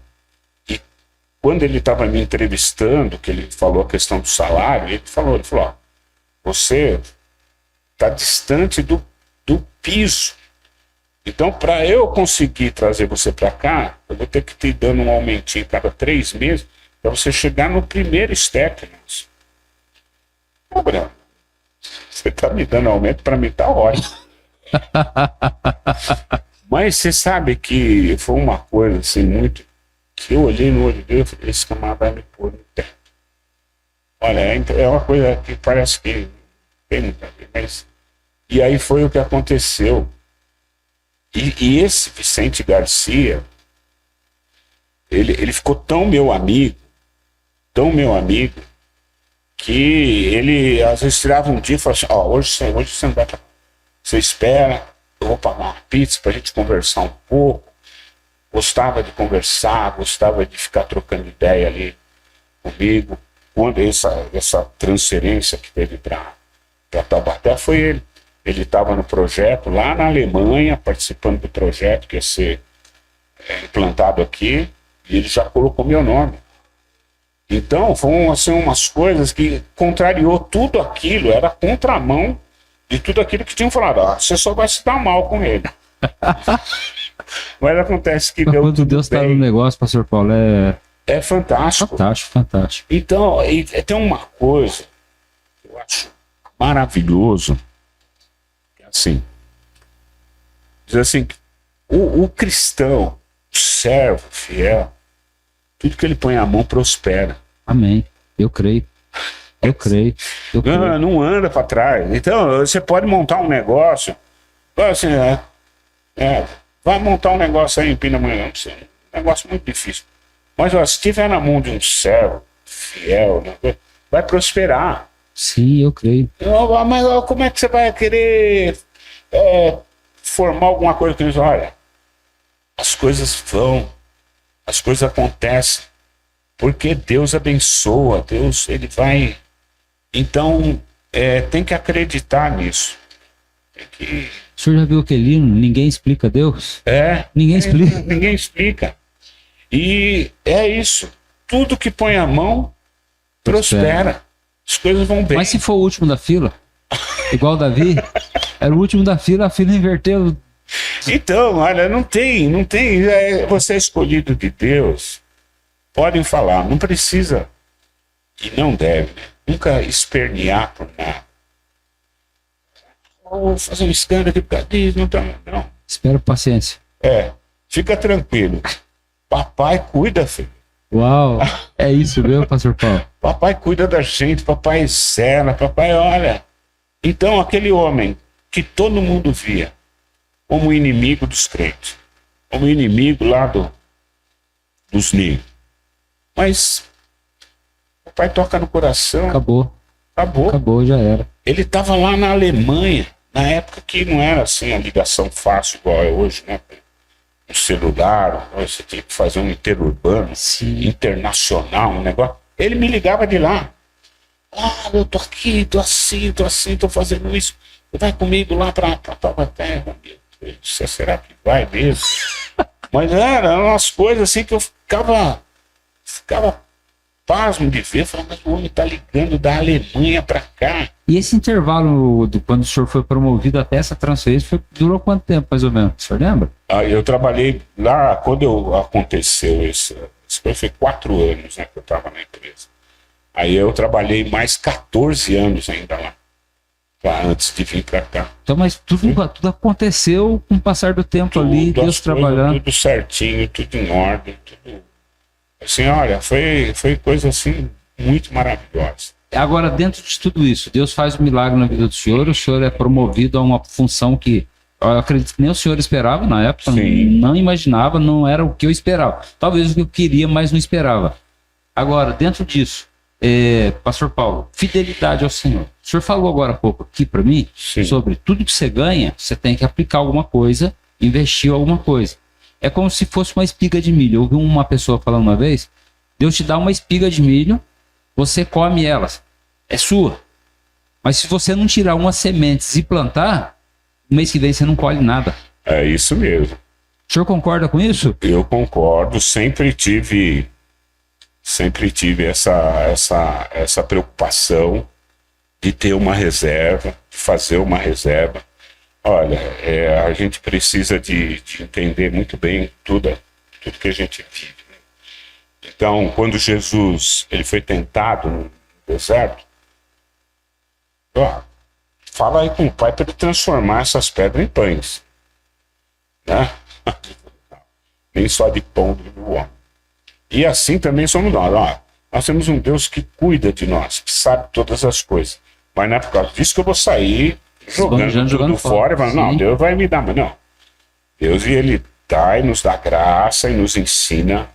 e quando ele estava me entrevistando, que ele falou a questão do salário, ele falou, você está distante do piso. Então, para eu conseguir trazer você para cá, eu vou ter que te dando um aumentinho cada 3 meses, para você chegar no primeiro step. Ô, Bruno, você tá me dando aumento, para mim tá ótimo. Mas você sabe que foi uma coisa assim muito, que eu olhei no olho dele e falei, esse camarada vai me pôr no teto. Olha, é uma coisa que parece que tem muito a ver, mas... E aí foi o que aconteceu. E esse Vicente Garcia, ele ficou tão meu amigo, que ele às vezes tirava um dia e falava assim, hoje você não vai pra... Você espera, eu vou pagar uma pizza pra gente conversar um pouco. Gostava de conversar, gostava de ficar trocando ideia ali comigo. Quando essa transferência que teve para Taubaté foi ele. Ele estava no projeto lá na Alemanha, participando do projeto que ia ser implantado aqui, e ele já colocou meu nome. Então, foram assim, umas coisas que contrariou tudo aquilo, era contramão de tudo aquilo que tinham falado. Você só vai se dar mal com ele. Mas acontece que deu quando tudo Deus está bem. no negócio, pastor Paulo, É fantástico. fantástico. Então, tem uma coisa que eu acho maravilhoso, que é assim, diz assim, o cristão, o servo fiel, tudo que ele põe a mão prospera. Amém. Eu creio. Eu creio. Eu creio. Não anda para trás. Então, você pode montar um negócio. Assim, vai montar um negócio aí em Pindamonhangaba. Um negócio muito difícil. Mas ó, se tiver na mão de um servo fiel, né, vai prosperar. Sim, eu creio. Mas ó, como é que você vai querer formar alguma coisa que eles olha? As coisas vão, as coisas acontecem, porque Deus abençoa, Deus, ele vai. Então, tem que acreditar nisso. O senhor já viu aquele hino? Ninguém explica Deus? Ninguém explica. Ninguém explica. E é isso. Tudo que põe a mão, prospera. As coisas vão bem. Mas se for o último da fila, igual Davi, era o último da fila, a fila inverteu. Então, olha, não tem. Você é escolhido de Deus. Podem falar, não precisa e não deve, né? Nunca espernear por nada. Vou fazer um escândalo aqui por causa disso, não. Espero paciência. Fica tranquilo. Papai cuida, filho. Uau, é isso mesmo, pastor Paulo? Papai cuida da gente, papai zela, papai olha. Então, aquele homem que todo mundo via como inimigo dos crentes, como inimigo lá dos negros. Mas o pai toca no coração. Acabou, já era. Ele estava lá na Alemanha, na época que não era assim a ligação fácil igual é hoje, né? Um celular, você tinha que fazer um interurbano, internacional, um negócio. Ele me ligava de lá. Eu tô aqui, tô assim, tô fazendo isso. Você vai comigo lá pra Taubaté? Será que vai mesmo? Mas eram umas coisas assim que eu ficava pasmo de ver, falando, mas o homem tá ligando da Alemanha pra cá. E esse intervalo, quando o senhor foi promovido até essa transferência, durou quanto tempo, mais ou menos? O senhor lembra? Eu trabalhei lá, quando aconteceu isso foi 4 anos, né, que eu tava na empresa. Aí eu trabalhei mais 14 anos ainda lá antes de vir pra cá. Então, mas tudo aconteceu com o passar do tempo ali, Deus trabalhando. Tudo certinho, tudo em ordem, tudo. Assim, olha, foi coisa assim muito maravilhosa. Agora, dentro de tudo isso, Deus faz um milagre na vida do senhor é promovido a uma função que eu acredito que nem o senhor esperava na época, não imaginava, não era o que eu esperava. Talvez o que eu queria, mas não esperava. Agora, dentro disso, pastor Paulo, fidelidade ao Senhor. O senhor falou agora há pouco aqui para mim sobre tudo que você ganha, você tem que aplicar alguma coisa, investir alguma coisa. É como se fosse uma espiga de milho. Eu ouvi uma pessoa falando uma vez, Deus te dá uma espiga de milho, você come elas, é sua. Mas se você não tirar umas sementes e plantar, no mês que vem você não colhe nada. É isso mesmo. O senhor concorda com isso? Eu concordo, sempre tive essa preocupação de ter uma reserva, de fazer uma reserva. Olha, a gente precisa de entender muito bem tudo que a gente vive. Né? Então, quando Jesus ele foi tentado no deserto, fala aí com o Pai para ele transformar essas pedras em pães. Né? Nem só de pão do homem. E assim também somos nós. Nós temos um Deus que cuida de nós, que sabe todas as coisas. Mas não é por causa disso que eu vou sair jogando tudo fora e falando, não, Deus vai me dar, mas não. Deus, ele dá e nos dá graça e nos ensina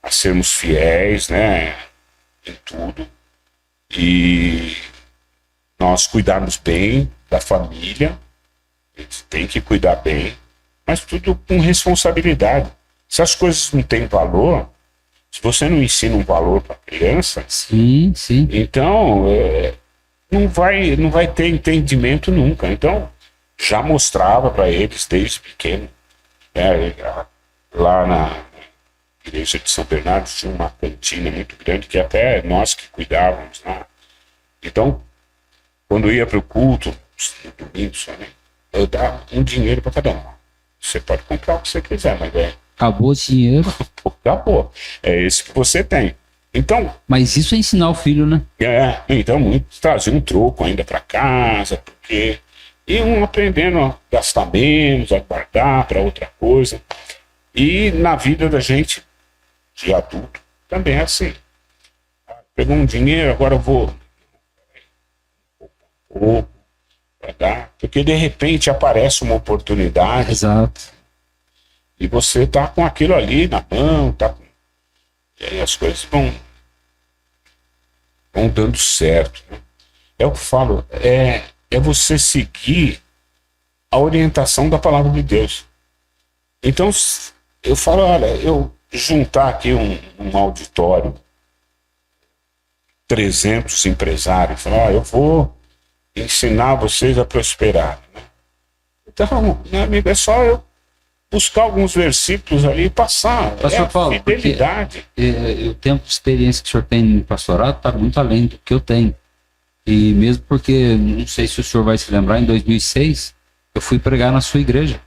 a sermos fiéis, né, em tudo. E nós cuidarmos bem da família, a gente tem que cuidar bem, mas tudo com responsabilidade. Se as coisas não têm valor, se você não ensina um valor para a criança, então não vai ter entendimento nunca. Então, já mostrava para eles desde pequeno. Né? Lá na igreja de São Bernardo tinha uma cantina muito grande, que até nós que cuidávamos lá. Então, quando ia para o culto, no domingo só, né? Eu dava um dinheiro para cada um. Você pode comprar o que você quiser, mas acabou o dinheiro. Acabou. É esse que você tem. Então, mas isso é ensinar o filho, né? Então muitos traziam um troco ainda para casa, porque iam aprendendo a gastar menos, a guardar para outra coisa. E na vida da gente, de adulto, também é assim. Pegou um dinheiro, agora eu vou pouco, para dar, porque de repente aparece uma oportunidade. Exato. E você tá com aquilo ali na mão, e aí as coisas vão dando certo, né? É o que eu falo, é você seguir a orientação da palavra de Deus. Então, eu falo, olha, eu juntar aqui um auditório, 300 empresários, falar, eu vou ensinar vocês a prosperar, né? Então, meu amigo, é só eu buscar alguns versículos ali e passar. Pastor Paulo, fidelidade. O tempo de experiência que o senhor tem no pastorado está muito além do que eu tenho. E mesmo porque, não sei se o senhor vai se lembrar, em 2006, eu fui pregar na sua igreja,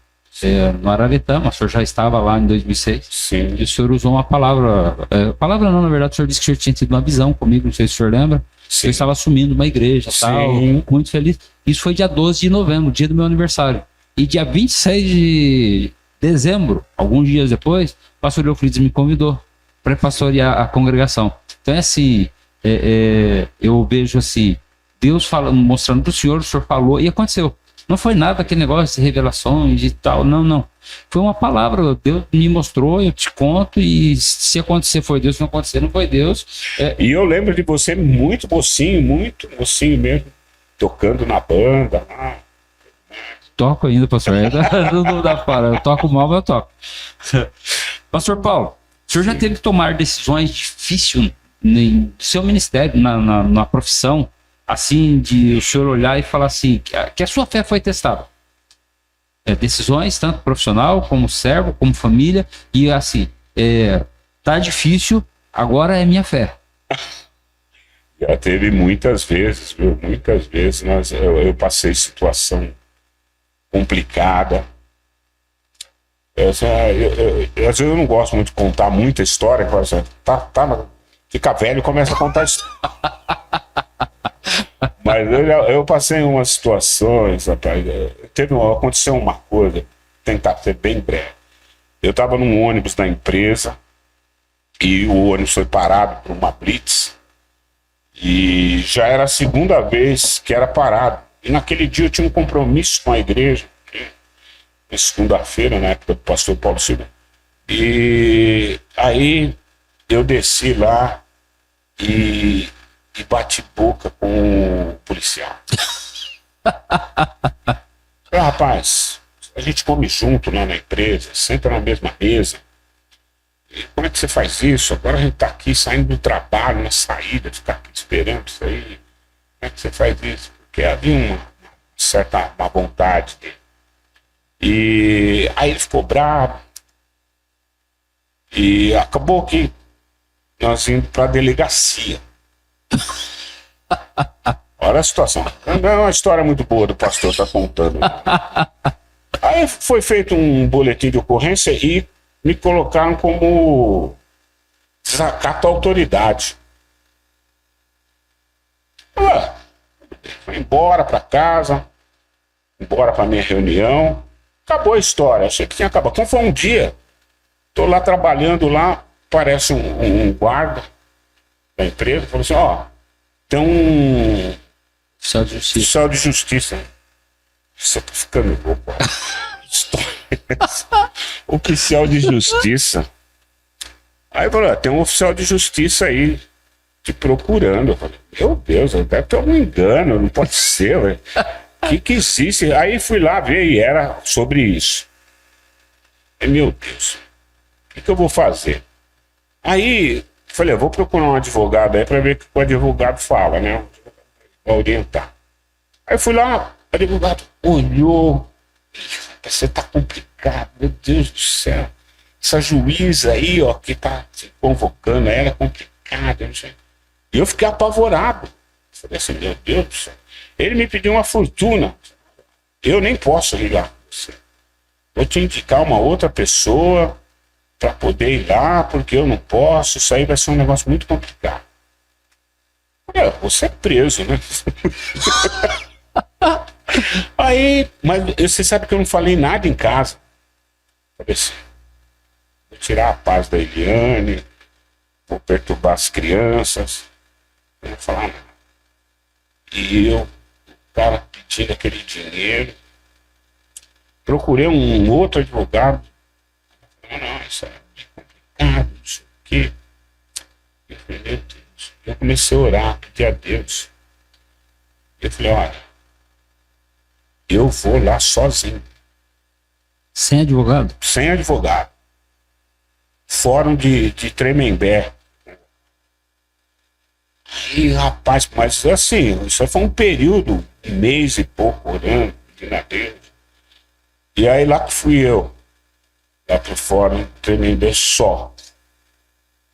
no Araretama. O senhor já estava lá em 2006. Sim. E o senhor usou uma palavra. Palavra não, na verdade, o senhor disse que o senhor tinha tido uma visão comigo, não sei se o senhor lembra. Sim. Eu estava assumindo uma igreja e tal, muito feliz. Isso foi dia 12 de novembro, dia do meu aniversário. E dia 26 de dezembro, alguns dias depois, o pastor Euclides me convidou para pastorear a congregação. Então é assim, eu vejo assim, Deus falando, mostrando para o senhor falou e aconteceu. Não foi nada aquele negócio de revelações e tal, não. Foi uma palavra, Deus me mostrou, eu te conto, e se acontecer foi Deus, se não acontecer não foi Deus. E eu lembro de você muito mocinho mesmo, tocando na banda lá. Toco ainda, pastor. Não dá para. Eu toco mal, mas eu toco. Pastor Paulo, o senhor já teve que tomar decisões difíceis no seu ministério, na profissão, assim, de o senhor olhar e falar assim, que a sua fé foi testada? Decisões, tanto profissional, como servo, como família, e assim, tá difícil, agora é minha fé. Já teve muitas vezes, viu? Muitas vezes eu passei situação complicada. Às vezes eu não gosto muito de contar muita história, fica velho e começa a contar história. Mas eu passei umas situações, rapaz. Aconteceu uma coisa, tentar ser bem breve. Eu estava num ônibus da empresa e o ônibus foi parado por uma blitz e já era a segunda vez que era parado. E naquele dia eu tinha um compromisso com a igreja, segunda-feira, na época do pastor Paulo Silva. E aí eu desci lá e bati boca com o policial. Rapaz, a gente come junto lá na empresa, senta na mesma mesa. E como é que você faz isso? Agora a gente tá aqui saindo do trabalho, na saída, ficar aqui esperando isso aí. Como é que você faz isso? Porque havia uma certa má vontade dele. E aí ele ficou bravo. E acabou que nós indo para a delegacia. Olha a situação. Não é uma história muito boa do pastor tá contando. Aí foi feito um boletim de ocorrência e me colocaram como desacato à autoridade. Fui embora para casa, embora para minha reunião. Acabou a história, achei que tinha acabado. Então foi um dia, tô lá trabalhando lá, parece um guarda da empresa, falou assim, tem um oficial de justiça. Você tá ficando louco. Oficial de justiça. Aí falou, tem um oficial de justiça aí te procurando. Eu falei, meu Deus, deve ter algum engano, não pode ser, velho. Que existe? Aí fui lá ver e era sobre isso. E, meu Deus, o que eu vou fazer? Aí falei, eu vou procurar um advogado aí para ver o que o advogado fala, né? Vai orientar. Aí fui lá, o advogado olhou, você tá complicado, meu Deus do céu. Essa juíza aí, ó, que tá te convocando, ela é complicada, não sei. E eu fiquei apavorado. Falei assim, meu Deus do céu. Ele me pediu uma fortuna. Eu nem posso ligar com você. Vou te indicar uma outra pessoa para poder ir lá, porque eu não posso. Isso aí vai ser um negócio muito complicado. Você é preso, né? Aí, mas você sabe que eu não falei nada em casa. Falei assim, vou tirar a paz da Eliane, vou perturbar as crianças, não vou falar nada. E eu cara pedindo aquele dinheiro. Procurei um outro advogado. Não, isso é complicado, não sei o quê. Eu falei, meu Deus. Eu comecei a orar, pedir a Deus. Eu falei, olha, eu vou lá sozinho. Sem advogado? Sem advogado. Fórum de Tremembé. Aí, rapaz, mas assim, isso foi um período, um mês e pouco, orando, pedindo a Deus. E aí lá que fui eu, lá pro Fórum Tremembé só.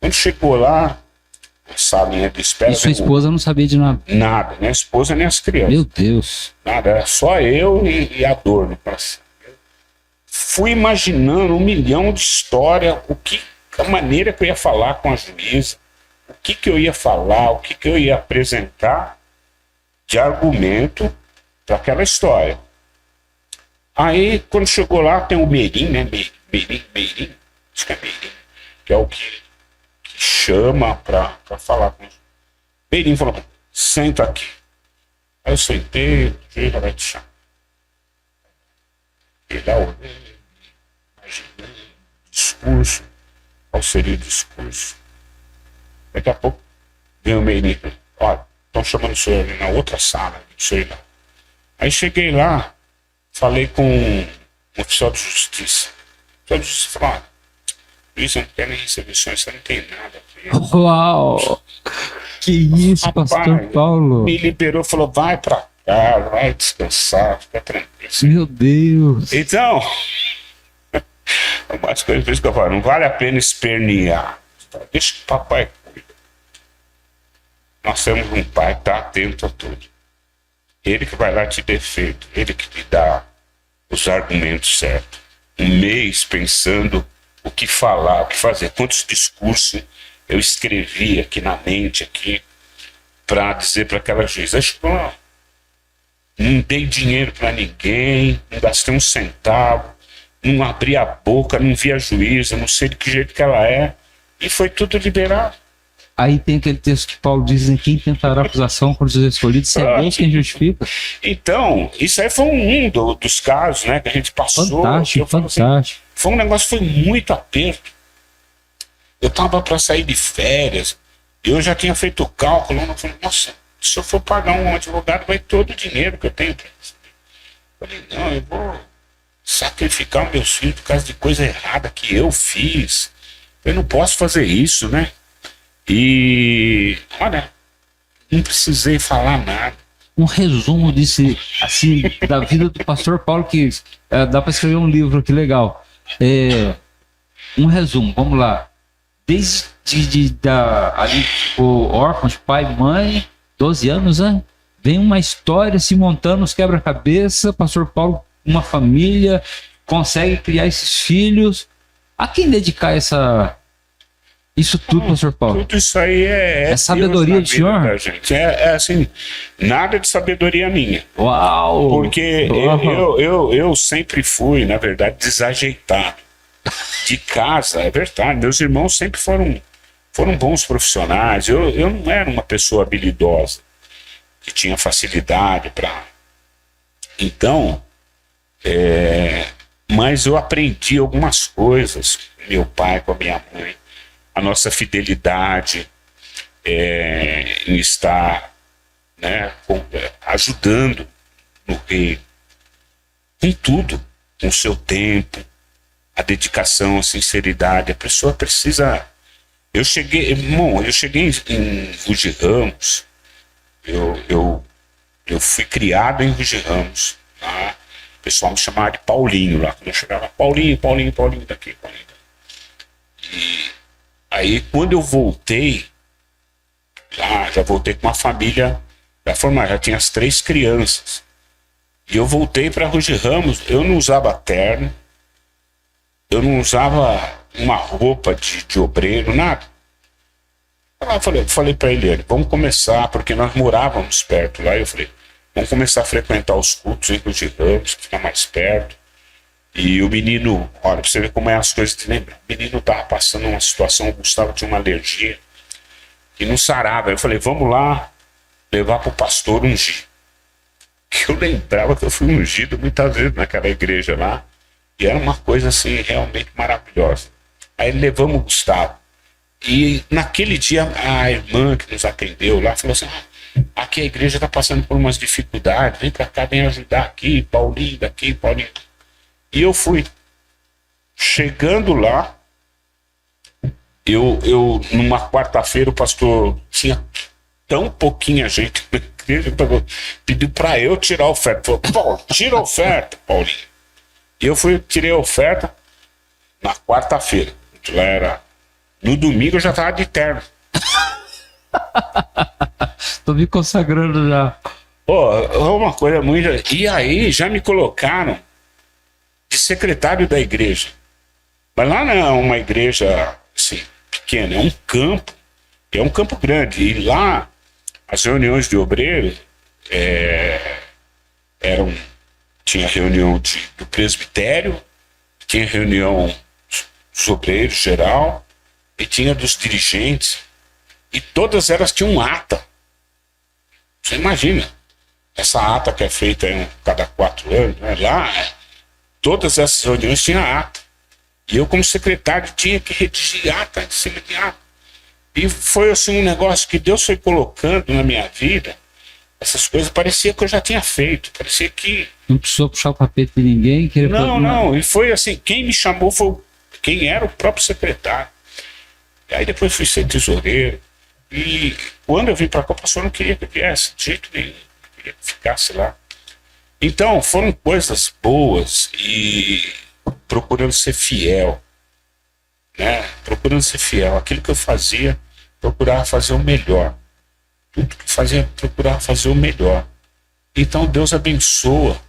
Quando chegou lá, a salinha de espera... E sua esposa não sabia de nada? Nada, nem a esposa nem as crianças. Meu Deus. Nada, era só eu e a dor no coração. Fui imaginando 1 milhão de histórias, a maneira que eu ia falar com a juíza, o que eu ia falar, o que eu ia apresentar de argumento para aquela história. Aí, quando chegou lá, tem o Meirim, né? Meirim, acho que é Meirim, que é o que chama para falar com ele. Meirim falou, senta aqui. Aí eu sentei, o juiz vai te chamar. Ele lá olhei, imaginei, discurso, qual seria o discurso? Daqui a pouco veio o Meirinho, olha, estão chamando o senhor ali na outra sala, não sei lá. Aí cheguei lá, falei com um oficial de justiça. O oficial de justiça falou, olha, Luiz, eu não quero nem receber sonho, você não tem nada a ver. Uau! Que isso, Rapaz, pastor Paulo? Me liberou, falou, vai pra casa, vai descansar, fica tranquilo. Meu Deus! Então, umas coisas por isso que eu falo, não vale a pena espernear. Deixa que o papai cuida. Nós temos um pai que está atento a tudo. Ele que vai lá te defender, ele que te dá os argumentos certos. Um mês pensando o que falar, o que fazer, quantos discursos eu escrevi aqui na mente, aqui, para dizer para aquela juíza, não dei dinheiro para ninguém, não gastei um centavo, não abri a boca, não vi a juíza, não sei de que jeito que ela é, e foi tudo liberado. Aí tem aquele texto que Paulo diz em quem tentará acusação contra os escolhidos, se é Deus quem justifica. Então, isso aí foi um dos casos, né, que a gente passou. Fantástico, fantástico. Assim, foi um negócio, foi muito aperto. Eu tava para sair de férias, eu já tinha feito o cálculo, eu falei, nossa, se eu for pagar um advogado, vai todo o dinheiro que eu tenho para receber. Eu falei, não, eu vou sacrificar meus filhos por causa de coisa errada que eu fiz. Eu não posso fazer isso, né? E, olha, não precisei falar nada. Um resumo disso, assim, da vida do pastor Paulo, que dá para escrever um livro, que legal. Um resumo, vamos lá. Desde ali, o órfão de pai e mãe, 12 anos, né? Vem uma história se montando os quebra-cabeça, pastor Paulo, uma família, consegue criar esses filhos. A quem dedicar isso tudo, pastor Paulo? Tudo isso aí é sabedoria do senhor? Gente. É assim, nada de sabedoria minha. Uau! Porque eu sempre fui, na verdade, desajeitado. De casa, é verdade. Meus irmãos sempre foram bons profissionais. Eu não era uma pessoa habilidosa, que tinha facilidade para... Então, mas eu aprendi algumas coisas com meu pai, com a minha mãe. A nossa fidelidade em estar, né, ajudando no reino. Com tudo, com o seu tempo, a dedicação, a sinceridade. A pessoa precisa... Eu cheguei em Ruge Ramos. Eu fui criado em Ruge Ramos. Tá? O pessoal me chamava de Paulinho lá. Quando eu chegava, Paulinho daqui, Paulinho daqui. E aí, quando eu voltei, já voltei com uma família já formada, já tinha as 3 crianças. E eu voltei para Ruge Ramos, eu não usava terno, eu não usava uma roupa de obreiro, nada. Eu falei para ele, vamos começar, porque nós morávamos perto lá, eu falei, vamos começar a frequentar os cultos em Ruge Ramos, ficar mais perto. E o menino, olha, pra você ver como é as coisas de lembrar. O menino tava passando uma situação, o Gustavo tinha uma alergia e não sarava. Eu falei, vamos lá levar pro pastor ungir. eu lembrava que eu fui ungido muitas vezes naquela igreja lá, e era uma coisa assim realmente maravilhosa. Aí levamos o Gustavo, e naquele dia a irmã que nos atendeu lá falou assim: aqui a igreja está passando por umas dificuldades, vem para cá, vem ajudar aqui, Paulinho daqui, Paulinho. E eu fui. Chegando lá, eu numa quarta-feira, o pastor tinha tão pouquinha gente na igreja, pediu para eu tirar a oferta. Falou: Paulo, tira a oferta, Paulinho. E eu fui, tirei a oferta na quarta-feira. Lá era. No domingo eu já estava de terno. Tô me consagrando já. Uma coisa muito. E aí já me colocaram de secretário da igreja. Mas lá não é uma igreja assim, pequena, é um campo grande. E lá as reuniões de obreiros tinha reunião do presbitério, tinha reunião dos obreiros geral e tinha dos dirigentes. E todas elas tinham ata. Você imagina, essa ata que é feita cada 4 anos, né? Lá, todas essas reuniões tinham ata. E eu, como secretário, tinha que redigir ata em cima de ata. E foi assim um negócio que Deus foi colocando na minha vida. Essas coisas parecia que eu já tinha feito. Parecia que... Não precisou puxar o tapete de ninguém? Não. E foi assim, quem me chamou foi quem era o próprio secretário. E aí depois fui ser tesoureiro. E quando eu vim para cá, o pastor não queria que eu viesse de jeito nenhum. Queria que ficasse lá. Então, foram coisas boas e procurando ser fiel, né? Procurando ser fiel. Aquilo que eu fazia, procurava fazer o melhor. Tudo que fazia, procurava fazer o melhor. Então, Deus abençoa.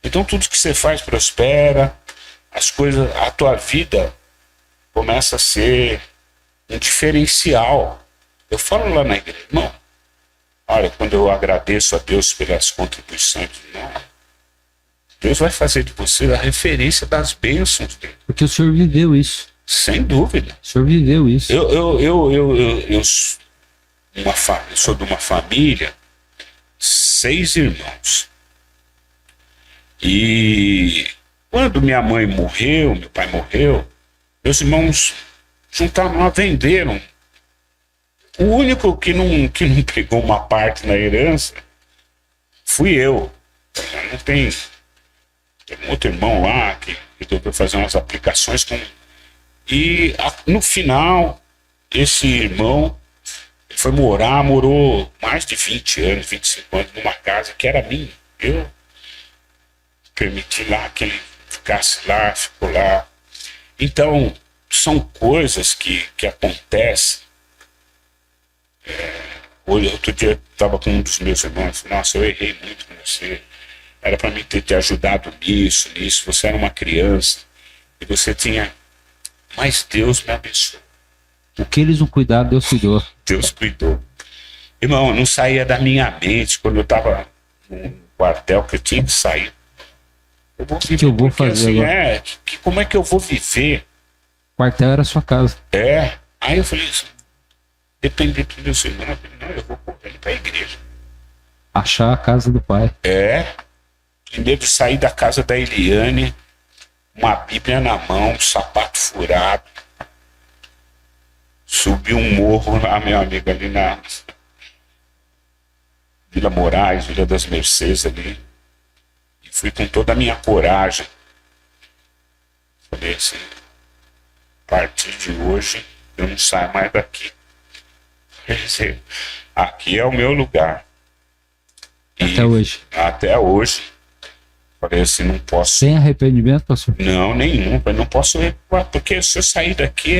Então, tudo que você faz prospera. As coisas, a tua vida começa a ser um diferencial. Eu falo lá na igreja, irmão, olha, quando eu agradeço a Deus pelas contribuições, irmão, Deus vai fazer de você a referência das bênçãos dele. Porque o senhor viveu isso. Sem dúvida. O senhor viveu isso. Eu sou de uma família, 6 irmãos. E quando minha mãe morreu, meu pai morreu, meus irmãos juntaram, venderam. O único que não pegou uma parte na herança fui eu. Não tem um outro irmão lá que resolveu fazer umas aplicações com... E no final, esse irmão morou mais de 20 anos, 25 anos numa casa que era minha. Eu permiti lá que ele ficasse lá, ficou lá. Então, são coisas que acontecem. Outro dia eu estava com um dos meus irmãos. Nossa, eu errei muito com você. Era para mim ter te ajudado nisso. Você era uma criança e você tinha... Mas Deus me abençoou. O que eles não cuidaram, Deus cuidou. Deus cuidou. Irmão, não saía da minha mente quando eu estava no quartel que eu tinha que sair. Eu vou viver, que eu vou fazer assim, agora? Como é que eu vou viver? O quartel era a sua casa. Aí eu falei assim, dependendo do meu irmão, eu falei, não, eu vou correr para a igreja. Achar a casa do pai. Primeiro de sair da casa da Eliane, uma Bíblia na mão, um sapato furado. Subi um morro lá, meu amigo, ali na Vila Moraes, Vila das Mercês ali. E fui com toda a minha coragem. Falei assim, a partir de hoje eu não saio mais daqui. Aqui é o meu lugar. Até hoje. Até hoje. Falei assim, não posso... Sem arrependimento, pastor? Não, nenhum. Eu não posso recuar, porque se eu sair daqui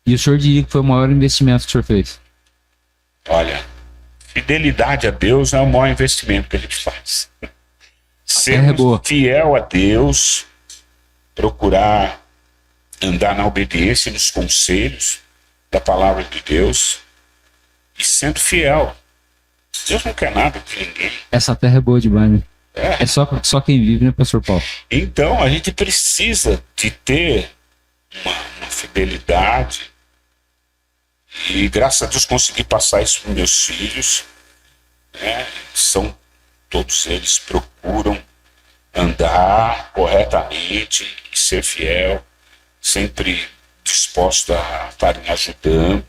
E o senhor diria que foi o maior investimento que o senhor fez? Olha, fidelidade a Deus é o maior investimento que a gente faz. Ser fiel a Deus, procurar andar na obediência e nos conselhos da palavra de Deus e sendo fiel. Deus não quer nada de ninguém. Essa terra é boa demais, né? É só quem vive, né, pastor Paulo? Então, a gente precisa de ter uma fidelidade e, graças a Deus, consegui passar isso para os meus filhos. São todos eles procuram andar corretamente e ser fiel, sempre disposto a estarem ajudando,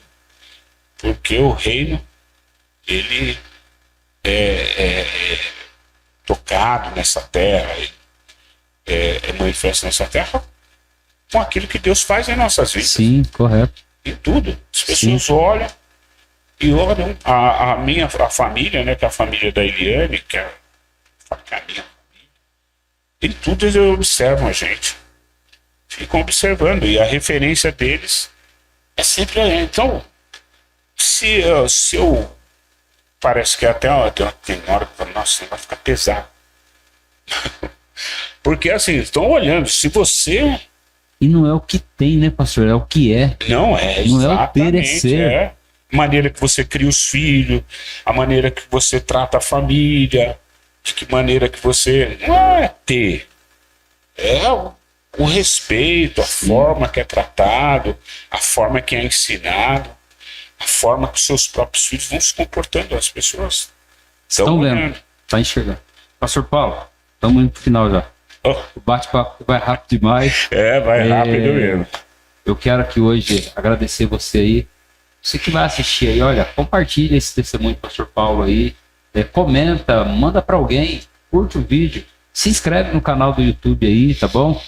porque o reino, ele é tocado nessa terra, é manifesto nessa terra com aquilo que Deus faz em nossas vidas. Sim, correto. Em tudo. As pessoas olham e olham a família, né, que é a família da Eliane, que é a minha família. Em tudo eles observam a gente. Ficam observando. E a referência deles é sempre a gente. Então, se eu... Parece que até tem hora que eu falo, nossa, vai ficar pesado. Porque assim, estão olhando. Se você... E não é o que tem, né, pastor? É o que é. Não é, não é o exatamente. perecer. É a maneira que você cria os filhos, a maneira que você trata a família, de que maneira que você... Não é ter. É o respeito, a forma que é tratado, a forma que é ensinado, a forma que seus próprios filhos vão se comportando. As pessoas estão vendo, tá enxergando. Pastor Paulo, estamos indo pro final já. Oh. O bate-papo vai rápido demais. Vai rápido mesmo. Eu quero aqui hoje agradecer você aí. Você que vai assistir aí, olha, compartilha esse testemunho do Pastor Paulo aí. Comenta, manda para alguém, curte o vídeo. Se inscreve no canal do YouTube aí, tá bom?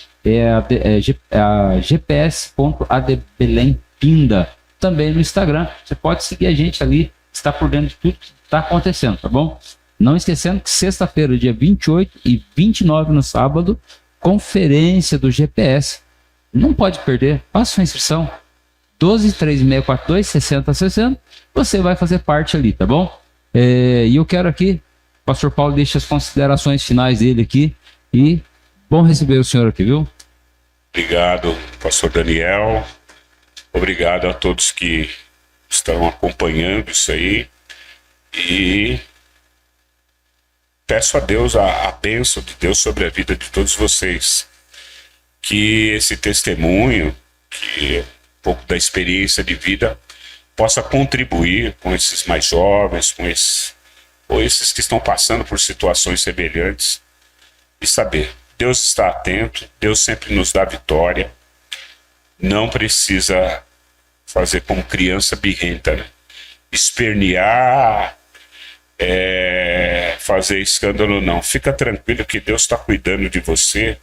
A gps.adbelempinda. Também no Instagram. Você pode seguir a gente ali, está por dentro de tudo que está acontecendo, tá bom? Não esquecendo que sexta-feira, dia 28 e 29 no sábado, conferência do GPS. Não pode perder. Faça sua inscrição. 123642-6060. Você vai fazer parte ali, tá bom? E eu quero aqui, o pastor Paulo deixa as considerações finais dele aqui. E bom receber o senhor aqui, viu? Obrigado, pastor Daniel. Obrigado a todos que estão acompanhando isso aí. E peço a Deus a bênção de Deus sobre a vida de todos vocês. Que esse testemunho, que um pouco da experiência de vida, possa contribuir com esses mais jovens, ou esses que estão passando por situações semelhantes, e saber, Deus está atento, Deus sempre nos dá vitória. Não precisa fazer como criança birrenta, né? Espernear, fazer escândalo, não. Fica tranquilo que Deus está cuidando de você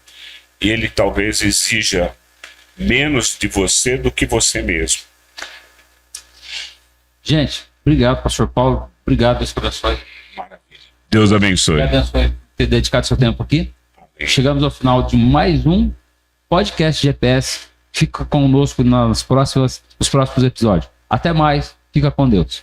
e Ele talvez exija menos de você do que você mesmo. Gente, obrigado, pastor Paulo. Obrigado, Deus abençoe. Maravilha. Deus abençoe. Deus abençoe por ter dedicado seu tempo aqui. Amém. Chegamos ao final de mais um podcast GPS. Fica conosco nos próximos episódios. Até mais. Fica com Deus.